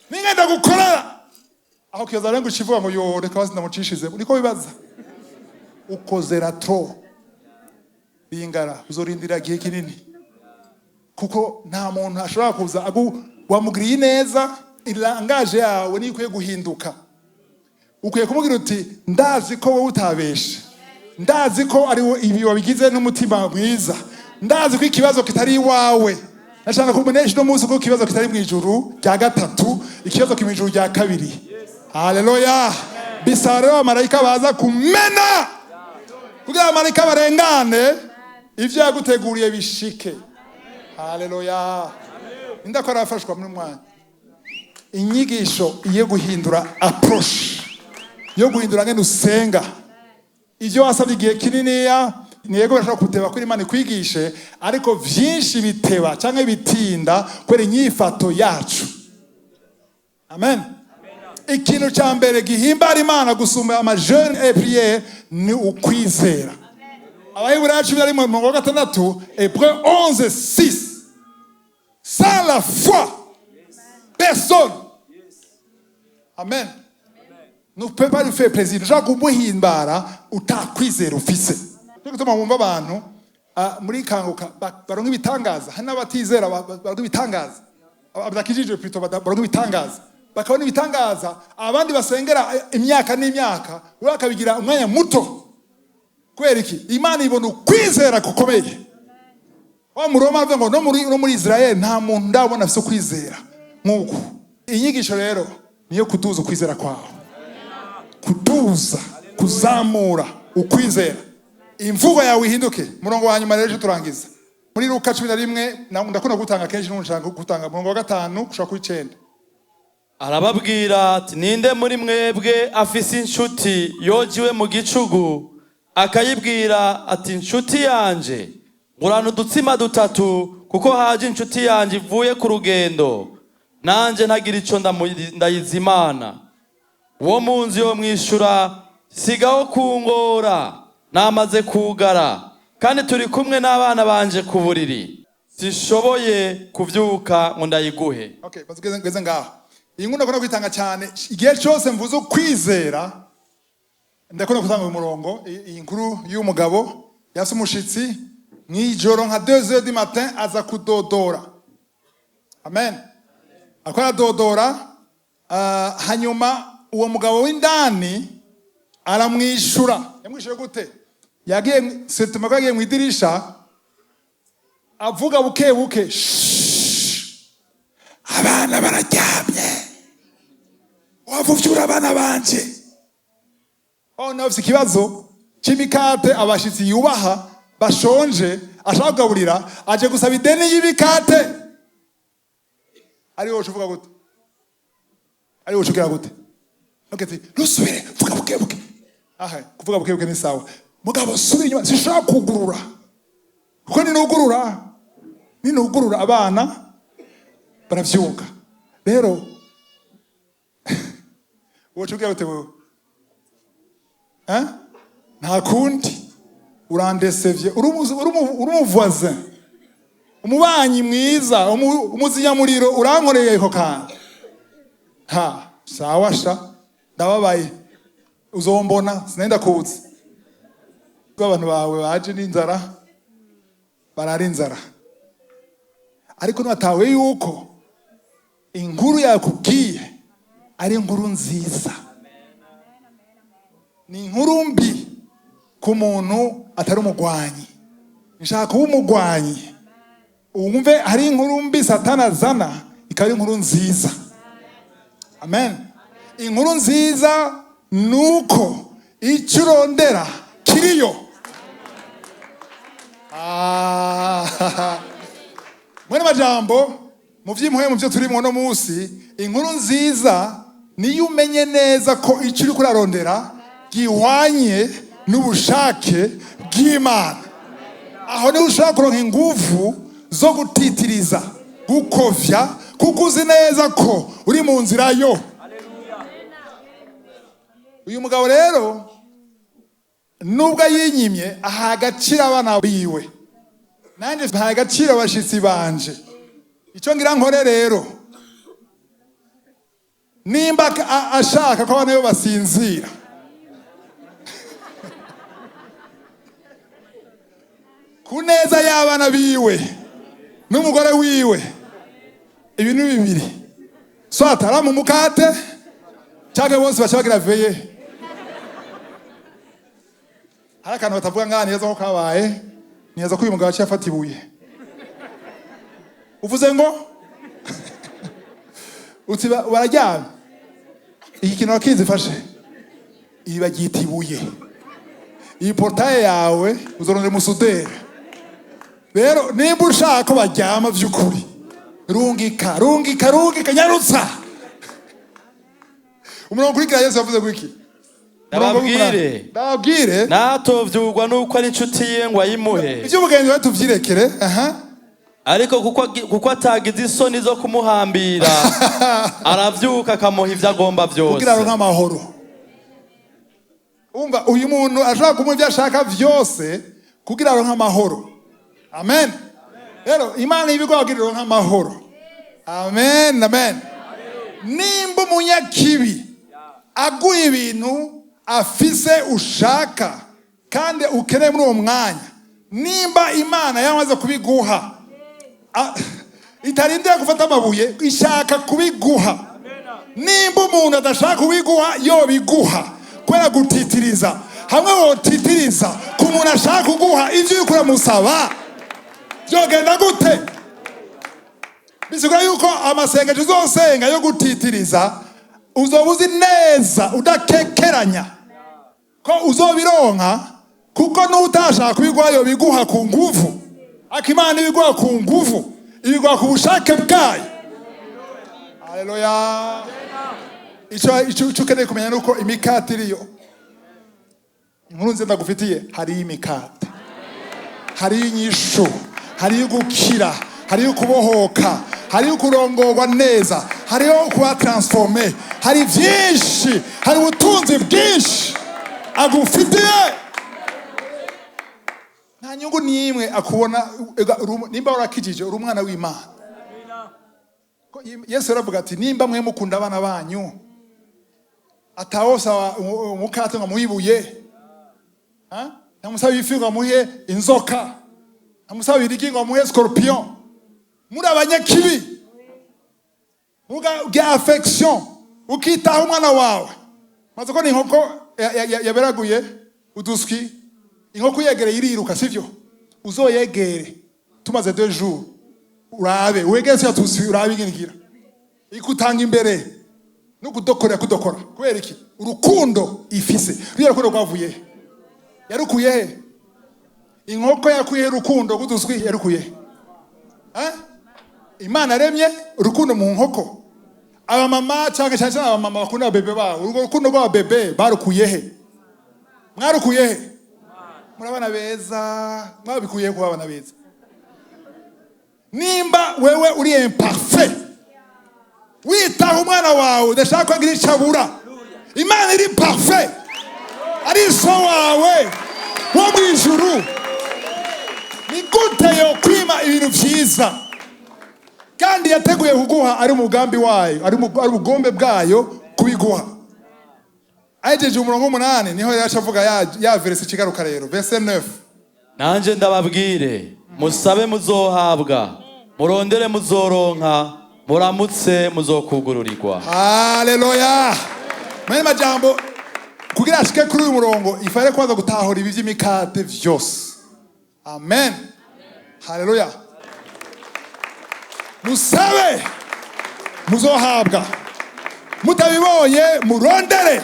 ningenda gukorera aho kiyoza rengo chivuga ngo yo reka basi ndamucishize niko bibaza ukozera tro bingara uzorindira gihe kinini kuko nta muntu ashobora kuza wamugiriye neza. Ilangaje yawe ni ikwiye guhinduka. Ukwiye kumubwira uti ndazi ko wowe utabeshe, ndazi ko ari ibi wabigize n'umutima mwiza, ndazi ko ikibazo kitari iwawe. Nashaka kumenyesha no munsi ko ikibazo kitari mu ijuru rya gatatu, ikibazo kiri mu ijuru rya kabiri. Haleluya. Bisare abamarayika baza kumena kugira abamarayika barengane ivyo yaguteguriye bishike. Haleluya. Indakora afashwa muri mwanya. inyigisho iyo guhindura approach yo guhindura ngene usenga. Ivyo wasabye igihe kininiya ntiyego bashaka kuteba kuri Imana ikwigishe, ariko vyinshi biteba canke bitinda kwera inyifato yacu. Amen. Ikintu ca mbere gihimbara Imana gusumba amajene et prière ni ukwizera. Abayibura 10:6, Hébreux 11:6. Sans la foi, personne. Amen. Ne peut pas lui faire plaisir. Nshaka kumuhimbara utakwizera ufise. Cyo gutuma mumva abantu muri kanguka baronka ibitangaza. Hari n'abatizera baronka ibitangaza. Abadakijije plutôt baronka ibitangaza. Bakabona ibitangaza, abandi basengera imyaka n'imyaka, urakabigira umwanya muto. Kwera iki? Imana ibona ukwizera kukomeye. Wa Muroma avuga ngo no muri Israel nta muntu ndabona afise kwizera nkuko. Inyigisho rero niyo kutuza ukwizera kwawe. Kutuza, kuzamura ukwizera. Imvugo yawe ihinduke. Murongo wa nyuma rero turangiza. Muri Luka 11 ndakunda gutanga kenshi n'unshaka gutanga murongo wa 5 gushaka kuri 9. Arababwira ati, ninde muri mwebwe afise inshuti yojiwe mu gicugu akayibwira ati, inshuti yanje ngurana udutsima 3 kuko haje inshuti yanje ivuye ku rugendo, nanje ntagira ico ndayizimana. Uwo munzi yo mwishura, sigaho kungora, namaze kugara, kandi turi kumwe n'abana banje ku buriri, sishoboye kuvyuka ngo ndayiguhe. Okay, bazigeze ngaho. Iyi nkunda kona kwitanga cyane. Igihe cyose mvuze kwizera ndakunda gutanga uyu murongo. Iyi nkuru y'umugabo yase umushitsi mwijoro nka 2h du matin aza kudodora. Amen. Akora dodora, hanyuma uwo mugabo w'indani aramwishura. Yamwishuye gute? Yagiye setuma yagiye mu idirisha avuga buke buke, abana bararyamye, wavuvyura abana banje. Nafise ikibazo c'imikate abashitsi yubaha bashonje ashaka kugaburira, aje gusaba ideni y'ibikate. Ari wowe uvuga gute? Ari wowe uvuga gute? Okay, nusubire vuga buke buke. Aha, kuvuga buke buke ni sawa. Mugabo subira inyuma, sishaka kugurura. Kuko ninugurura abana baravyuka. Rero wowe uvuga gute wewe? Nta kundi urandesevye, uri voisin, umubanyi mwiza, umuzinyamuriro urankoreye ko kandi. Sawa sha, ndababaye, uzombona sinenda kuza. Abantu bawe baje n'inzara, barari inzara. Ariko natawe yuko inkuru yakubwiye ari inkuru nziza. Ni inkuru mbi ku muntu atari umugwanyi. Nshaka kuba umugwanyi, umve hari inkuru mbi Satana azana, ikaba inkuru nziza. Amen. Inkuru nziza nuko icyo urondera kiriyo. Mwene majambo, mu vy'impuhwe mu byo turimo no munsi, inkuru nziza niyo umenye neza ko icyo uri kurarondera gihwanye n'ubushake bw'Imana. Aho niho ushaka kuronka inguvu zo gutitiriza, gukovya, kuko uzi neza ko uri mu nzira yo. Uyu mugabo rero nubwo yinyimye aha agaciro abana biwe, nanjye aha agaciro abashitsi banje. Icyo ngira nkore rero, nimba ashaka ko abana be basinzira, kuneza y'abana biwe n'umugore wiwe, ibintu bibiri, so atara mu mukate cyangwa bose bacabagira veye. Hari akantu batavuga ngana neza ko kabaye, neza ko uyu mugabo cyafata ibuye. Uvuze ngo uti bararyamye, iki kintu wakizi fashe ibi bagita ibuye. Iyi portaye yawe uzorondera umusuderi. Rero nimba ushaka ko baryama vy'ukuri, rungika nyarutsa. umurongo ukurikira Yesu yavuze gwiki? Ndababwire natovyugwa nuko ari inshuti ye ngo ayimuhe. Ivy'ubugenzi bwe tuvyirekere. Ariko kuko atagize isoni zo kumuhambira aravyuka akamuha ivyo agomba vyose kugira ngo nk'amahoro. Umva uyu muntu ashaka kumuha ivyo ashaka vyose kugira ngo nk'amahoro. Amen. Rero Imana ibigwagirira nk'amahoro. Amen, amen. Nimba umunyakibi aguha ibintu afise ushaka kandi ukeneye muri uwo mwanya, nimba Imana yamaze kubiguha itarindira gufata amabuye, ishaka kubiguha. Nimba umuntu adashaka kubiguha yo biguha kubera gutitiriza. Hamwe wotitiriza ku muntu ashaka kuguha ivyo uriko uramusaba, vyogenda gute? Bisigura yuko amasengesho uzosenga yo gutitiriza uzoba uzi neza udakekeranya ko uzobironka, kuko n'utashaka kubiguha yo biguha ku nguvu. Akimana ibiguha ku nguvu, ibiguha ku bushake bwayo. Haleluya. Ico ukeneye kumenya nuko imikate iriyo. Inkuru nziza ndagufitiye, hari imikate, hari inyishu, hari gukira, hari kubohoka, hari kurongorwa neza, hari kuba transforme, hari vyinshi, hari ubutunzi bwinshi agufitiye. Nta nyungu nimwe akubona nimba urakijije uri umwana w'Imana. Yesu aravuga ati nimba mwe mukunda abana banyu atawosa umukate ngo muhibuye, ntamusaba ifi ngo muhe inzoka, ntamusaba irigi ngo muhe scorpion. Muri abanyakibi uga affection ukitaho umwana wawe. Maze ko ni inkoko yaberaguye uduswi, inkoko yegereye iriruka, sivyo? Uzoyegere tumaze 2 jours urabe wegere cyo tusi urabe ingira ikutanga imbere no kudokora kubera iki? Urukundo ifise. Ryo rukundo rwavuye yarukuye he? Inkoko yakuye urukundo guduswi yarukuye. Imana remye urukundo mu nkoko. Aba mama cyane aba mama bakunda bebe babo, urwo rukundo rwa bebe barukuye he? Mwarukuye he? Murabana beza, mwabikuye ku abana beza. Nimba wewe uri imparfait, witaho umwana wawe udashaka kwagira icabura, Imana iri parfait, ari so wawe wo mwijuru. Ni gute yo kwima ibintu vyiza kandi yateguye kuguha ari umugambi wayo, ari ubugombe bwayo kubiguha. Ajeje umurongo 8 niho yacavuga ya verse kigaruka rero verse 9. Nanje ndababwire musabe muzohabwa, murondere muzoronka, muramutse muzokugururirwa. Haleluya. Mwe majambo kugira ashike kuri uyu murongo ifare kwanza gutahora ibi vy'imikate vyose. Amen. Haleluya. Musabe muzohabwa, mutabibonye murondere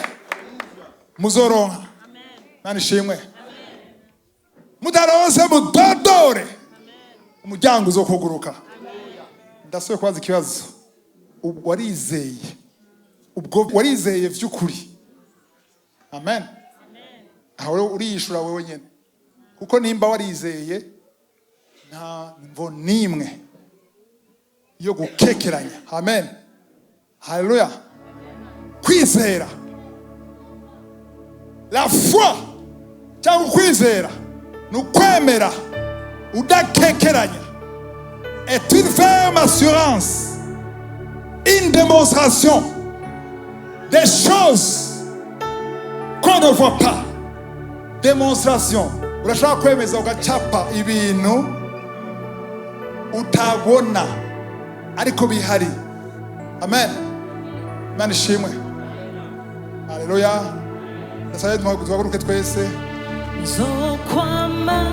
muzoronka. Nani shimwe. Mudaronse mudodore umuryango uzokuguruka. Ndasuye kwaza ikibazo, warizeye ubwo warizeye vy'ukuri? Amen. Aho urishura wewe nyene, kuko nimba warizeye nta mvo nimwe yo gukekeranya. Amen. Haleluya. Kwizera, la foi cyangwa kwizera nukwemera udakekeranya, est une ferme assurance, une démonstration des choses qu'on ne voit pas. Démonstration, urashaka kwemeza ugacapa ibintu utabona ariko bihari. Amen. Imana ishimwe. Haleluya. Ndasaye tuhaguruke twese. Zokwama